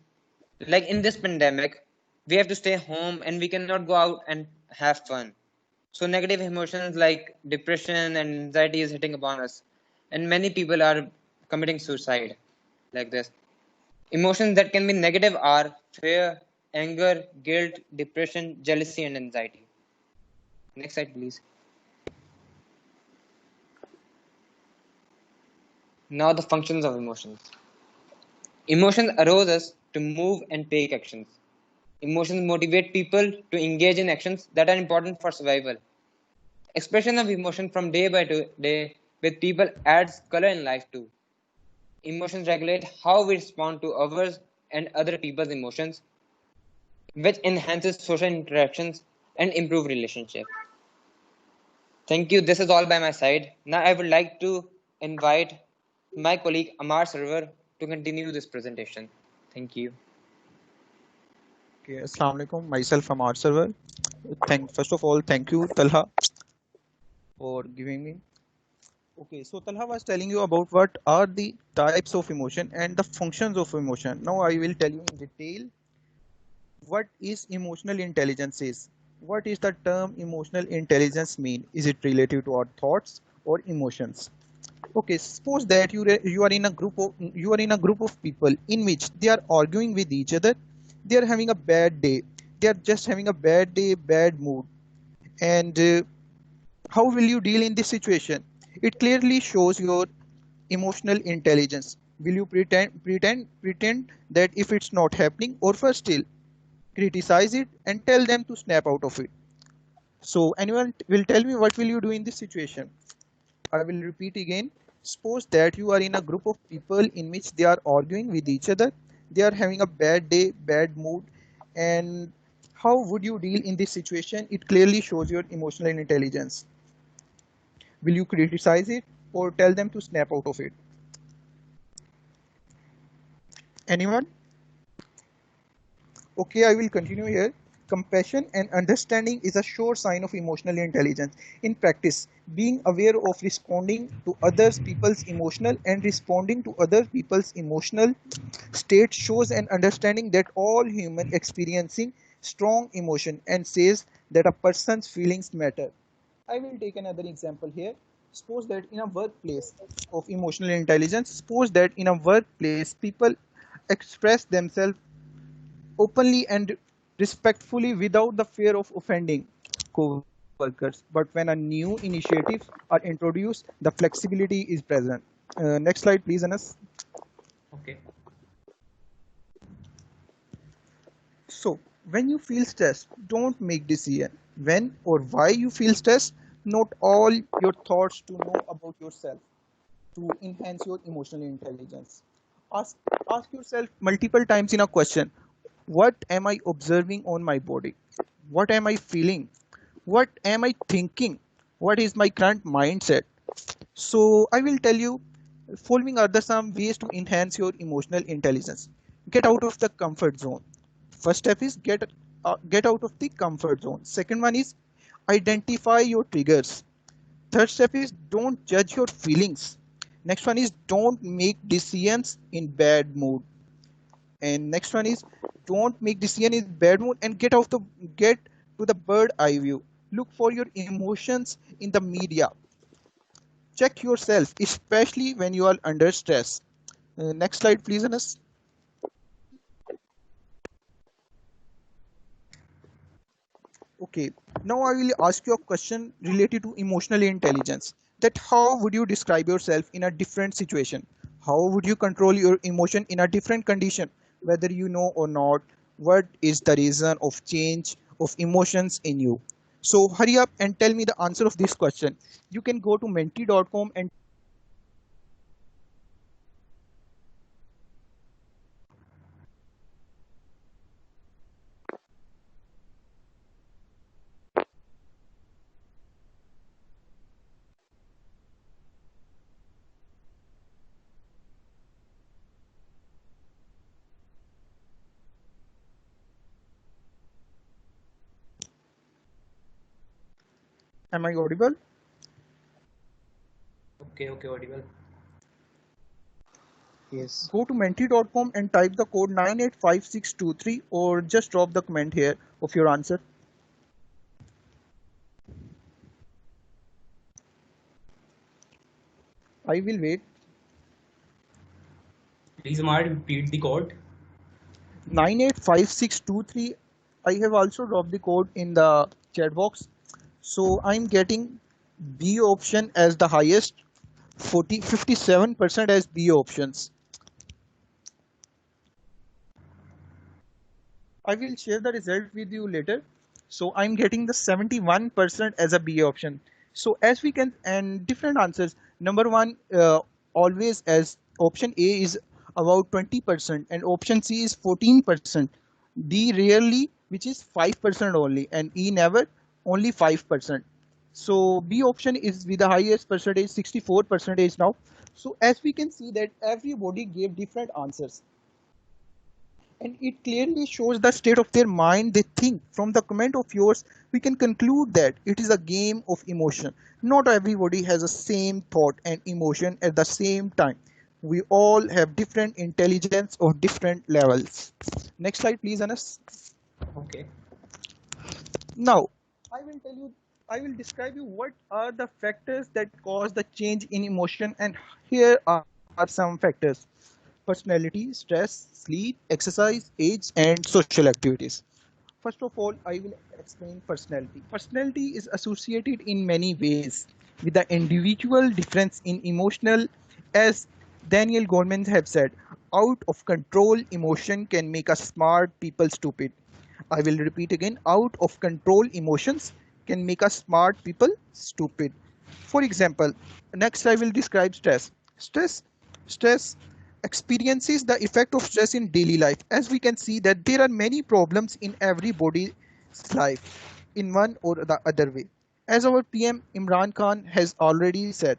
like in this pandemic, we have to stay home and we cannot go out and have fun. So negative emotions like depression and anxiety is hitting upon us, and many people are committing suicide like this. Emotions that can be negative are fear, anger, guilt, depression, jealousy, and anxiety. Next slide, please. Now the functions of emotions. Emotions arouse us to move and take actions. Emotions motivate people to engage in actions that are important for survival. Expression of emotion from day by day with people adds color in life too. Emotions regulate how we respond to others and other people's emotions, which enhances social interactions and improve relationships. Thank you. This is all by my side. Now I would like to invite my colleague Amar Sarwar to continue this presentation. Thank you. Okay, Assalamu alaikum. Myself, Amar Server. First of all, thank you, Talha, for giving me. Okay, so Talha was telling you about what are the types of emotion and the functions of emotion. Now I will tell you in detail what is emotional intelligence is. What is the term emotional intelligence mean? Is it related to our thoughts or emotions? Okay, suppose that you are in a group of people in which they are arguing with each other. They are having a bad day. They are just having a bad day, bad mood. And how will you deal in this situation? It clearly shows your emotional intelligence. Will you pretend that if it's not happening, or first still criticize it and tell them to snap out of it? So anyone will tell me what will you do in this situation? I will repeat again. Suppose that you are in a group of people in which they are arguing with each other. They are having a bad day, bad mood, and how would you deal in this situation? It clearly shows your emotional intelligence. Will you criticize it? or tell them to snap out of it? Anyone? Okay, I will continue here. Compassion and understanding is a sure sign of emotional intelligence. In practice, being aware of responding to others people's emotional and responding to other people's emotional state shows an understanding that all human experiencing strong emotion and says that a person's feelings matter. I will take another example here. Suppose that in a workplace of emotional intelligence, suppose that in a workplace people express themselves openly and respectfully without the fear of offending co-workers. But when a new initiatives are introduced, the flexibility is present. Next slide, please, Anas. Okay. So, when you feel stressed, don't make decision. When or why you feel stressed, note all your thoughts to know about yourself to enhance your emotional intelligence. Ask, ask yourself multiple times in a question, what am I observing on my body? What am I feeling? What am I thinking? What is my current mindset? So I will tell you following are the some ways to enhance your emotional intelligence. Get out of the comfort zone. First step is get out of the comfort zone. Second one is identify your triggers. Third step is don't judge your feelings. Next one is don't make decisions in bad mood. And next one is don't make decision in bad mood and get to the bird eye view. Look for your emotions in the media. Check yourself, especially when you are under stress. Next slide, please, Anas. Okay, now I will ask you a question related to emotional intelligence. That how would you describe yourself in a different situation? How would you control your emotion in a different condition, whether you know or not? What is the reason of change of emotions in you? So hurry up and tell me the answer of this question. You can go to menti.com and am I audible? Okay, audible. Yes. Go to menti.com and type the code 985623 or just drop the comment here of your answer. I will wait. Please, Amar, repeat the code. 985623. I have also dropped the code in the chat box. So I'm getting B option as the highest, 57% as B options. I will share the result with you later. So I'm getting the 71% as a B option. So as we can, and different answers. Number one, always as option A is about 20% and option C is 14%. D rarely, which is 5% only, and E never, only 5%. So B option is with the highest percentage, 64% now. So as we can see that everybody gave different answers, and it clearly shows the state of their mind they think. From the comment of yours we can conclude that it is a game of emotion. Not everybody has the same thought and emotion at the same time. We all have different intelligence of different levels. Next slide, please, Anas. Okay. Now I will describe you what are the factors that cause the change in emotion, and here are some factors: personality, stress, sleep, exercise, age, and social activities. First of all, I will explain personality. Personality is associated in many ways with the individual difference in emotional. As Daniel Goleman have said, out of control emotion can make a smart people stupid. I will repeat again, out of control emotions can make a smart people stupid. For example, next I will describe stress. Stress experiences the effect of stress in daily life. As we can see that there are many problems in everybody's life in one or the other way. As our PM Imran Khan has already said,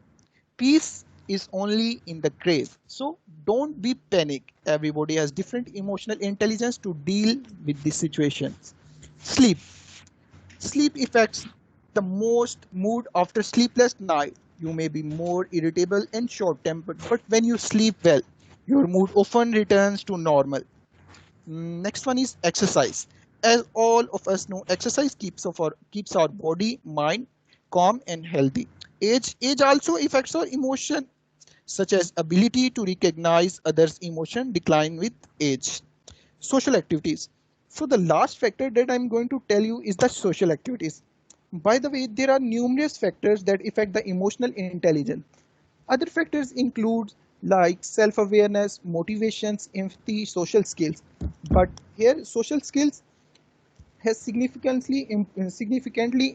Peace is only in the grave. So don't be panic. Everybody has different emotional intelligence to deal with these situations. Sleep. Sleep affects the most mood after sleepless night. You may be more irritable and short-tempered, but when you sleep well, your mood often returns to normal. Next one is exercise. As all of us know, exercise keeps our body, mind calm and healthy. Age also affects our emotion, such as ability to recognize others' emotion decline with age. Social activities. So the last factor that I'm going to tell you is the social activities. By the way, there are numerous factors that affect the emotional intelligence. Other factors include like self-awareness, motivations, empathy, social skills. But here, social skills has significantly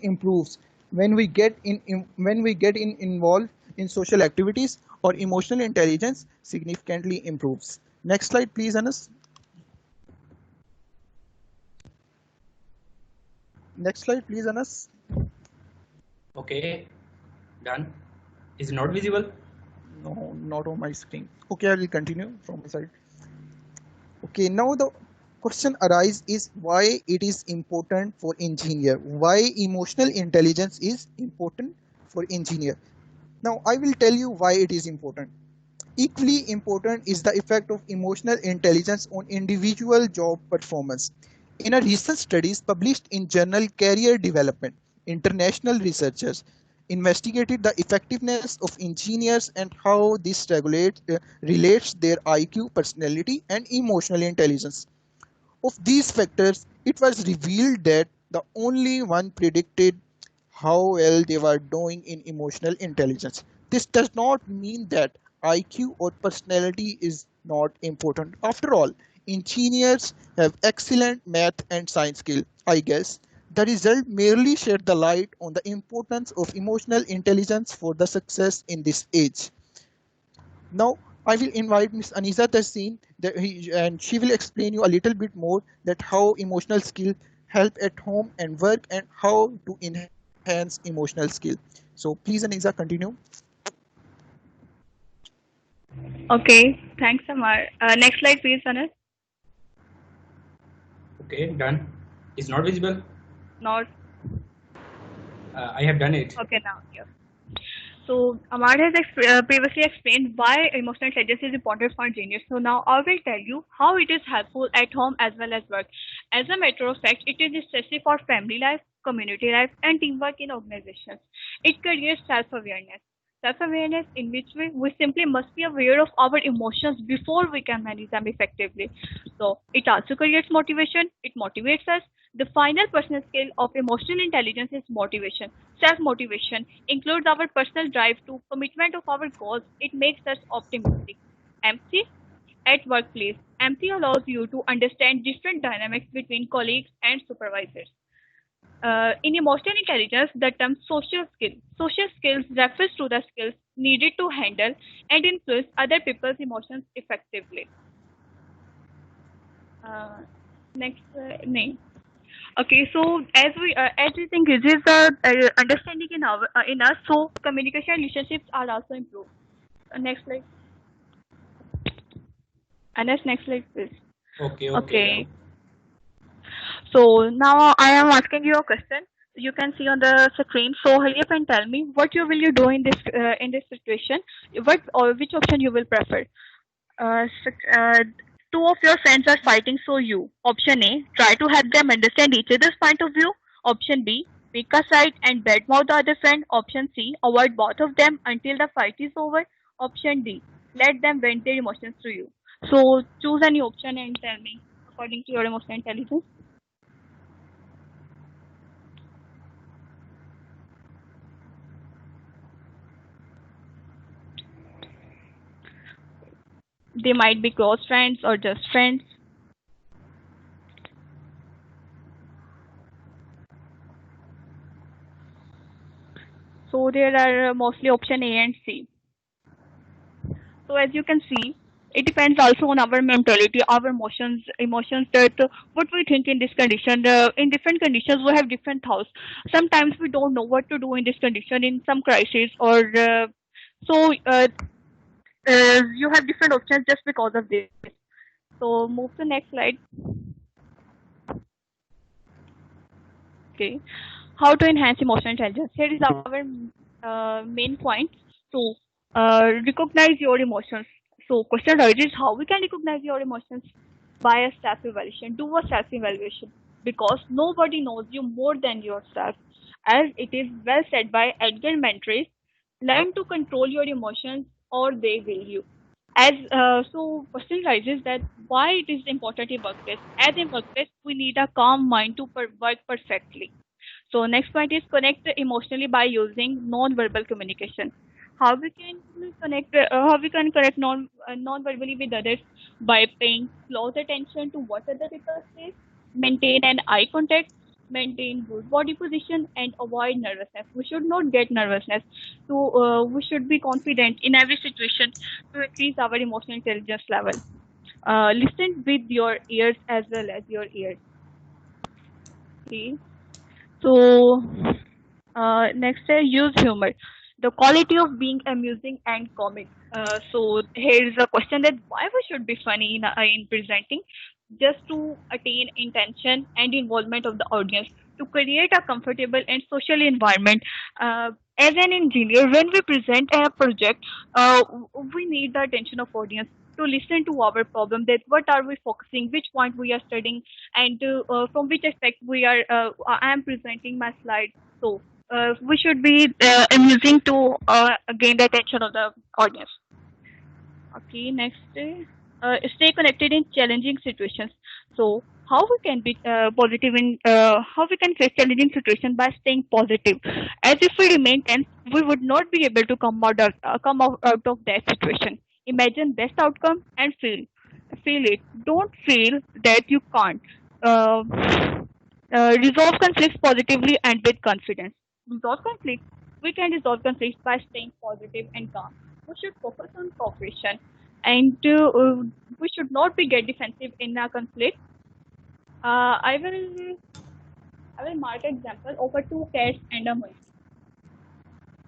improves when we get involved in social activities, or emotional intelligence significantly improves. Next slide, please, Anas. Next slide, please, Anas. Okay, done. Is it not visible? No, not on my screen. Okay, I will continue from my side. Okay, now the question arises is why it is important for engineer. Why emotional intelligence is important for engineer. Now I will tell you why it is important. Equally important is the effect of emotional intelligence on individual job performance. In a recent studies published in journal Career Development, international researchers investigated the effectiveness of engineers and how this relates their IQ, personality, and emotional intelligence. Of these factors, it was revealed that the only one predicted how well they were doing in emotional intelligence. This does not mean that IQ or personality is not important. After all, engineers have excellent math and science skill. I guess the result merely shed the light on the importance of emotional intelligence for the success in this age. Now, I will invite Miss Anisa Tassin and she will explain you a little bit more that how emotional skill help at home and work and how to enhance emotional skill. So please, Anisa, continue. Okay, thanks, Amar. Next slide, please, Anas. Okay, done. Is not visible? Not. I have done it. Okay, now, yes. So, Amar has previously explained why emotional intelligence is important for engineers. So, now I will tell you how it is helpful at home as well as work. As a matter of fact, it is necessary for family life, community life, and teamwork in organizations. It creates self awareness. Self awareness in which we simply must be aware of our emotions before we can manage them effectively. So, it also creates motivation, it motivates us. The final personal skill of emotional intelligence is motivation. Self motivation includes our personal drive to commitment of our goals. It makes us optimistic. Empathy at workplace. Empathy allows you to understand different dynamics between colleagues and supervisors. In emotional intelligence, the term social skill. Social skills refers to the skills needed to handle and influence other people's emotions effectively. Next name. Okay, so as we increases the understanding in us, so communication relationships are also improved. Next slide. Anas, next slide, please. Okay. So now I am asking you a question. You can see on the screen. So hurry up and tell me what you will you do in this situation. What or which option you will prefer? Uh, s- uh, Two of your friends are fighting, so you. Option A, try to help them understand each other's point of view. Option B, pick a side and badmouth the other friend. Option C, avoid both of them until the fight is over. Option D, let them vent their emotions to you. So choose any option and tell me according to your emotional intelligence. They might be close friends or just friends. So there are mostly option A and C. So as you can see, it depends also on our mentality, our emotions that what we think in this condition. In different conditions, we have different thoughts. Sometimes we don't know what to do in this condition, in some crisis or So you have different options just because of this. So move to next slide. Okay, how to enhance emotional intelligence. Here is our main point. So recognize your emotions. So question arises, how we can recognize your emotions? By a self-evaluation. Do a self-evaluation, because nobody knows you more than yourself. As it is well said by Edgar Mentres, learn to control your emotions or they will you. As so question arises that why it is important in workplace. As in workplace, we need a calm mind to work perfectly. So next point is connect emotionally by using non-verbal communication. How we can connect non-verbally with others? By paying close attention to what other people say, maintain an eye contact, maintain good body position, and avoid nervousness. We should not get nervousness. So we should be confident in every situation to increase our emotional intelligence level. Listen with your ears as well as your ears. Okay. So next, use humor. The quality of being amusing and comic. So here is a question that why we should be funny in presenting, just to attain intention and involvement of the audience, to create a comfortable and social environment. As an engineer, when we present a project, we need the attention of audience to listen to our problem, that what are we focusing, which point we are studying, and from which aspect we are I am presenting my slide. So we should be amusing to gain the attention of the audience. Okay, next, stay connected in challenging situations. So how we can be positive in how we can face challenging situation by staying positive. As if we remain tense, we would not be able to out of that situation. Imagine best outcome and feel it. Don't feel that you can't. Uh, resolve conflicts positively and with confidence. Resolve conflicts. We can resolve conflicts by staying positive and calm. We should focus on cooperation, and we should not be get defensive in a conflict. I will mark an example of a two cats and a monkey.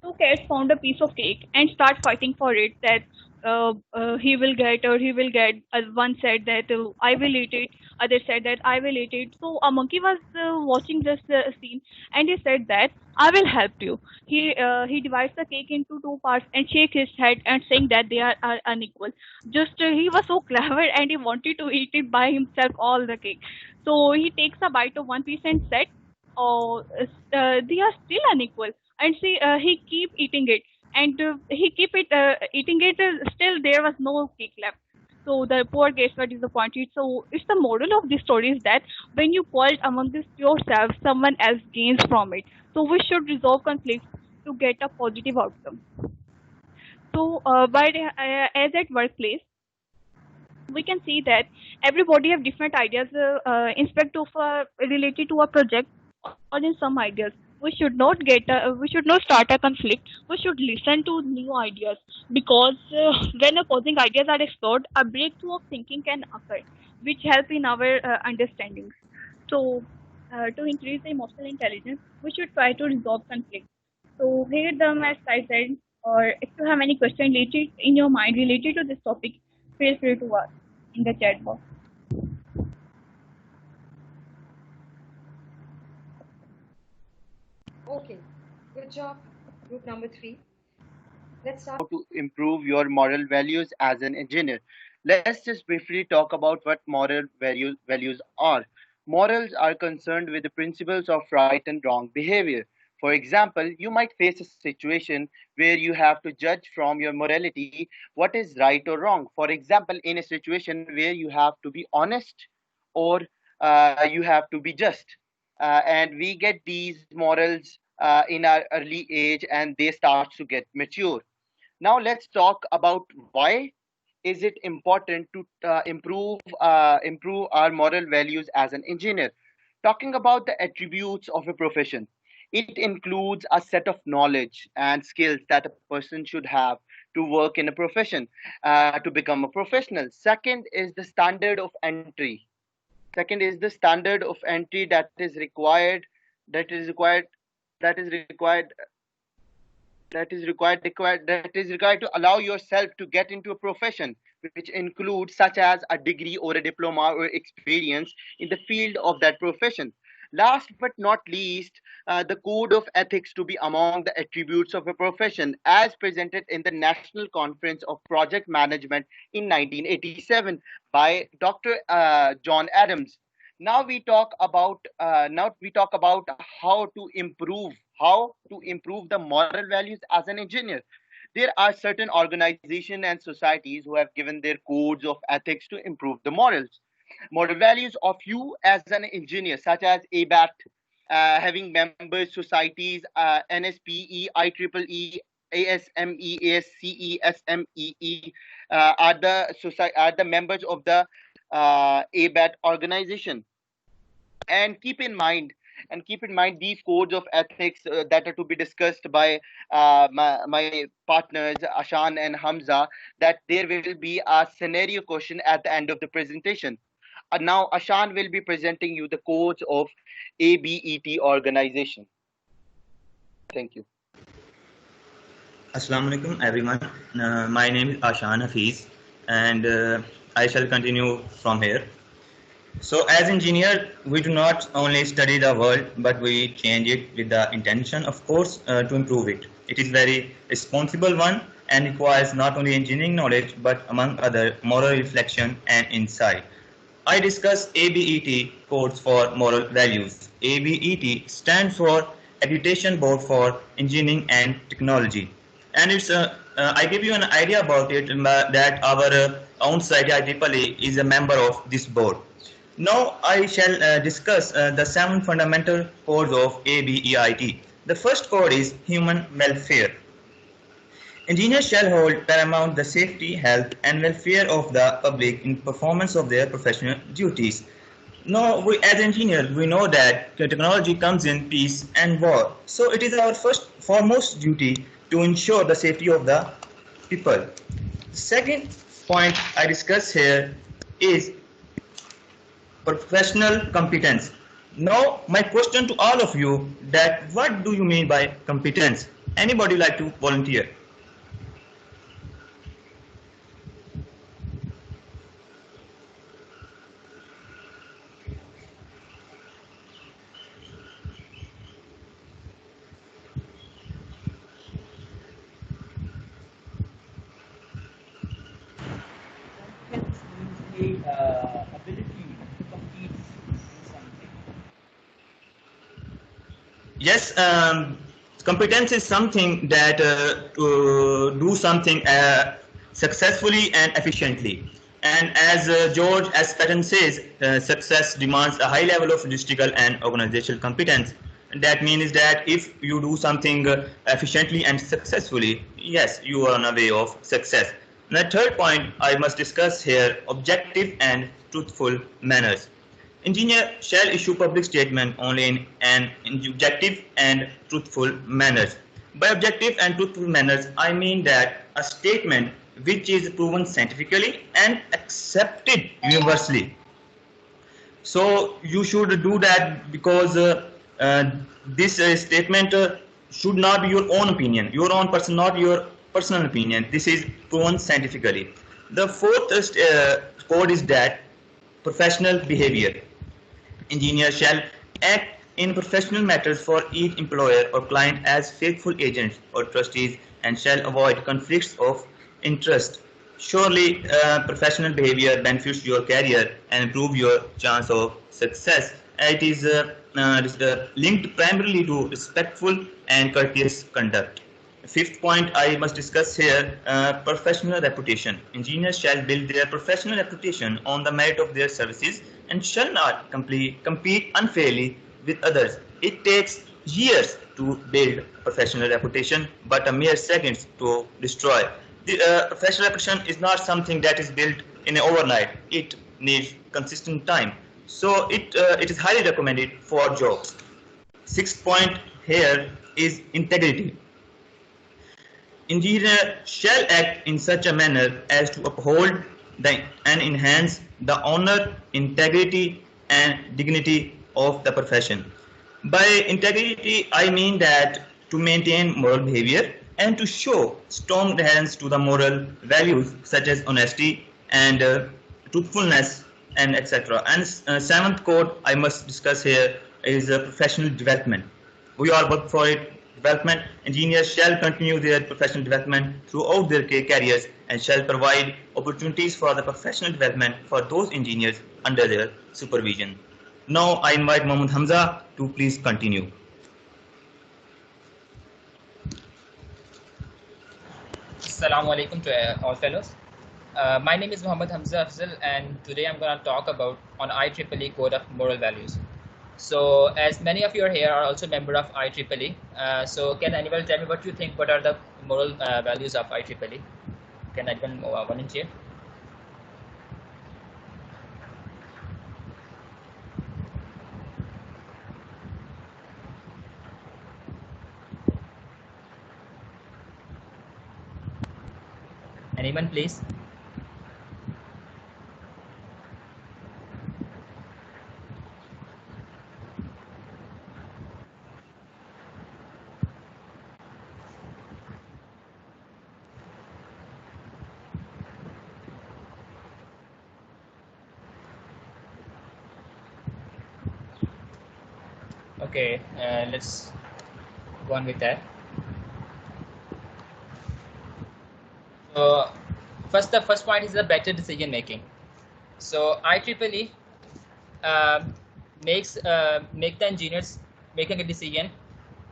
Two cats found a piece of cake and start fighting for it, that he will get or he will get. One said that I will eat it, other said that I will eat it. So a monkey was watching this scene, and he said that I will help you. He divides the cake into two parts and shake his head and saying that they are unequal. Just he was so clever and he wanted to eat it by himself, all the cake. So he takes a bite of one piece and said, oh, they are still unequal. And see, he keep eating it, and he keep it eating it. Still, there was no cake left. So the poor guest got disappointed. So it's the moral of the story is that when you quarrel among this yourself, someone else gains from it. So we should resolve conflicts to get a positive outcome. So as at workplace, we can see that everybody have different ideas inspect of related to a project or in some ideas. We should not start a conflict. We should listen to new ideas, because when opposing ideas are explored, a breakthrough of thinking can occur, which help in our understandings. So to increase the emotional intelligence, we should try to resolve conflict. So here the my slide said, or if you have any question related in your mind related to this topic, feel free to ask in the chat box. Okay, good job, group number 3. Let's start. To improve your moral values as an engineer. Let's just briefly talk about what moral values are. Morals are concerned with the principles of right and wrong behavior. For example, you might face a situation where you have to judge from your morality what is right or wrong. For example, in a situation where you have to be honest or you have to be just. And we get these morals in our early age and they start to get mature. Now let's talk about why is it important to improve our moral values as an engineer. Talking about the attributes of a profession, it includes a set of knowledge and skills that a person should have to work in a profession, to become a professional. Second is the standard of entry. Second is the standard of entry that is required. That is required that is required to allow yourself to get into a profession, which includes such as a degree or a diploma or experience in the field of that profession. Last but not least, the code of ethics to be among the attributes of a profession as presented in the National Conference of Project Management in 1987 by Dr. John Adams. Now we talk about how to improve the moral values as an engineer. There are certain organizations and societies who have given their codes of ethics to improve the moral values of you as an engineer, such as ABET, having members societies, NSPE, IEEE, ASME, ASCE, SMEE, are the members of the ABET organization. And keep in mind these codes of ethics that are to be discussed by my partners Ashan and Hamza, that there will be a scenario question at the end of the presentation. Now Ashan will be presenting you the codes of ABET organization. Thank you. Assalamu alaikum everyone. My name is Ashan Hafiz, and I shall continue from here. So as engineer, we do not only study the world, but we change it with the intention, of course, to improve it. It is very responsible one and requires not only engineering knowledge, but among other moral reflection and insight. I discuss ABET codes for moral values. ABET stands for Accreditation Board for Engineering and Technology. And it's I give you an idea about it, that our own society IEEE is a member of this board. Now I shall discuss the 7 fundamental codes of ABET. The first code is human welfare. Engineers shall hold paramount the safety, health and welfare of the public in performance of their professional duties. Now, as engineers, we know that technology comes in peace and war. So it is our foremost duty to ensure the safety of the people. The second point I discuss here is professional competence. Now, my question to all of you, that what do you mean by competence? Anybody like to volunteer? Yes, competence is something that to do something successfully and efficiently. And as George S. Patton says, success demands a high level of logistical and organizational competence. And that means that if you do something efficiently and successfully, yes, you are on a way of success. And the third point I must discuss here, objective and truthful manners. Engineer shall issue public statement only in an objective and truthful manners. By objective and truthful manners, I mean that a statement which is proven scientifically and accepted universally. So you should do that, because this statement should not be your own opinion, your own person, not your personal opinion. This is proven scientifically. The fourth code is that professional behavior. Engineers shall act in professional matters for each employer or client as faithful agents or trustees, and shall avoid conflicts of interest. Surely professional behavior benefits your career and improve your chance of success. It is linked primarily to respectful and courteous conduct. Fifth point I must discuss here, professional reputation. Engineers shall build their professional reputation on the merit of their services and shall not compete unfairly with others. It takes years to build professional reputation, but a mere seconds to destroy. The professional reputation is not something that is built in an overnight. It needs consistent time. So it is highly recommended for jobs. Sixth point here is integrity. Engineer shall act in such a manner as to uphold and enhance the honor, integrity, and dignity of the profession. By integrity, I mean that to maintain moral behavior, and to show strong adherence to the moral values such as honesty and truthfulness and etc. And seventh code I must discuss here is professional development. We all work for it. Development engineers shall continue their professional development throughout their careers and shall provide opportunities for the professional development for those engineers under their supervision. Now I invite Mohammed Hamza to please continue. Assalamu alaikum to all fellows. My name is Muhammad Hamza Afzal, and today I'm going to talk about on IEEE Code of Moral Values. So, as many of you are here are also member of IEEE, so can anyone tell me what you think? What are the moral values of IEEE? Can anyone volunteer? Anyone, please? Okay, let's go on with that. So, the first point is the better decision making. So IEEE make the engineers making a decision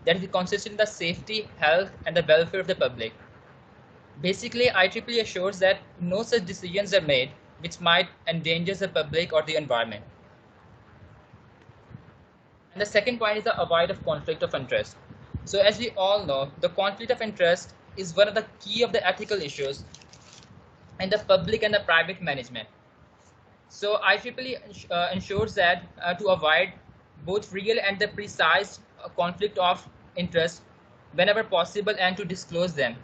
that is consistent in the safety, health, and the welfare of the public. Basically, IEEE assures that no such decisions are made which might endanger the public or the environment. And the second point is the avoid of conflict of interest. So as we all know, the conflict of interest is one of the key of the ethical issues in the public and the private management. So IEEE ensures that to avoid both real and the precise conflict of interest whenever possible, and to disclose them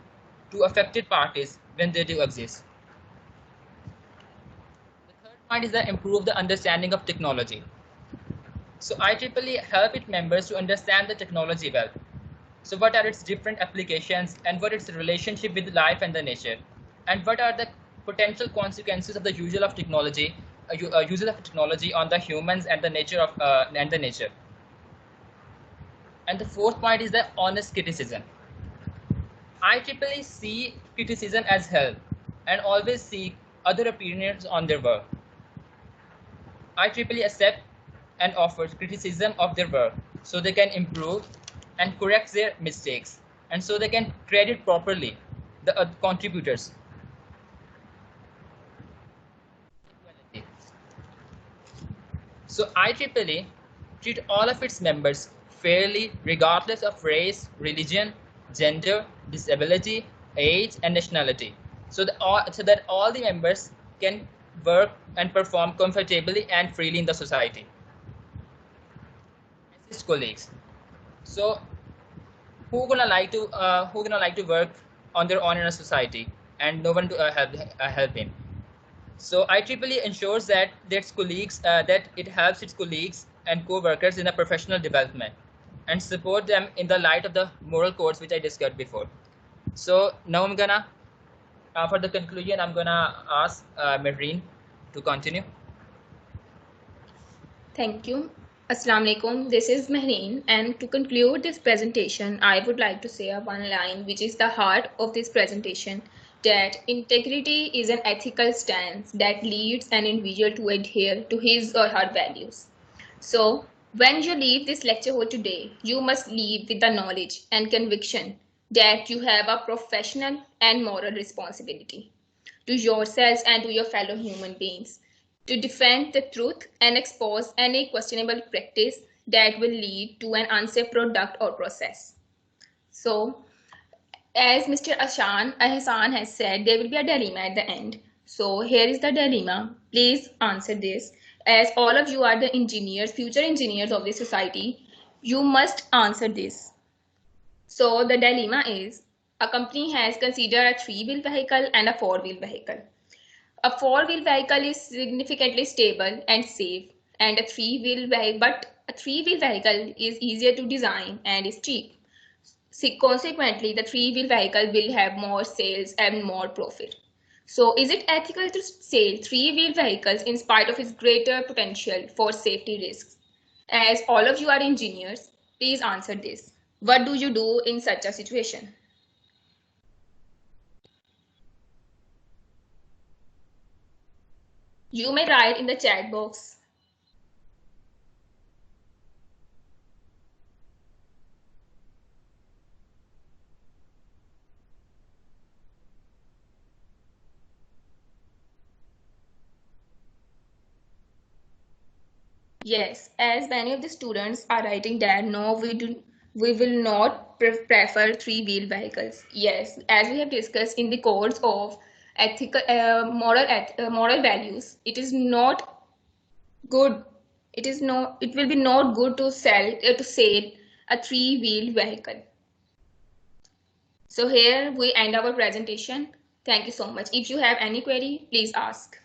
to affected parties when they do exist. The third point is that improve the understanding of technology. So IEEE help its members to understand the technology well. So what are its different applications, and what is the relationship with life and the nature, and what are the potential consequences of the uses of technology on the humans and the nature of nature. And the fourth point is the honest criticism. IEEE see criticism as help and always seek other opinions on their work. IEEE accept and offers criticism of their work so they can improve and correct their mistakes, and so they can credit properly the contributors. So IEEE treat all of its members fairly regardless of race, religion, gender, disability, age, and nationality, so that all the members can work and perform comfortably and freely in the society. Assist colleagues. So who gonna like to work on their own in a society and no one to help him? So IEEE ensures that its colleagues that it helps its colleagues and co-workers in a professional development and support them in the light of the moral codes which I discussed before. So now I'm gonna for the conclusion I'm gonna ask Mehreen to continue. Thank you. Assalamu alaikum. This is Mehreen, and to conclude this presentation, I would like to say one line which is the heart of this presentation, that integrity is an ethical stance that leads an individual to adhere to his or her values. So, when you leave this lecture hall today, you must leave with the knowledge and conviction that you have a professional and moral responsibility to yourselves and to your fellow human beings, to defend the truth and expose any questionable practice that will lead to an unsafe product or process. So, as Mr. Ahsan has said, there will be a dilemma at the end. So here is the dilemma. Please answer this. As all of you are the engineers, future engineers of the society, you must answer this. So the dilemma is, a company has considered a 3-wheel vehicle and a 4-wheel vehicle. A 4-wheel vehicle is significantly stable and safe, and a 3-wheel vehicle is easier to design and is cheap. Consequently, the three-wheel vehicle will have more sales and more profit. So is it ethical to sell three-wheel vehicles in spite of its greater potential for safety risks? As all of you are engineers, please answer this. What do you do in such a situation? You may write in the chat box. Yes, as many of the students are writing that no, we will not prefer three-wheel vehicles. Yes, as we have discussed in the course of ethical moral values, it is not good. It will be not good to sell a three-wheel vehicle. So here we end our presentation. Thank you so much. If you have any query, please ask.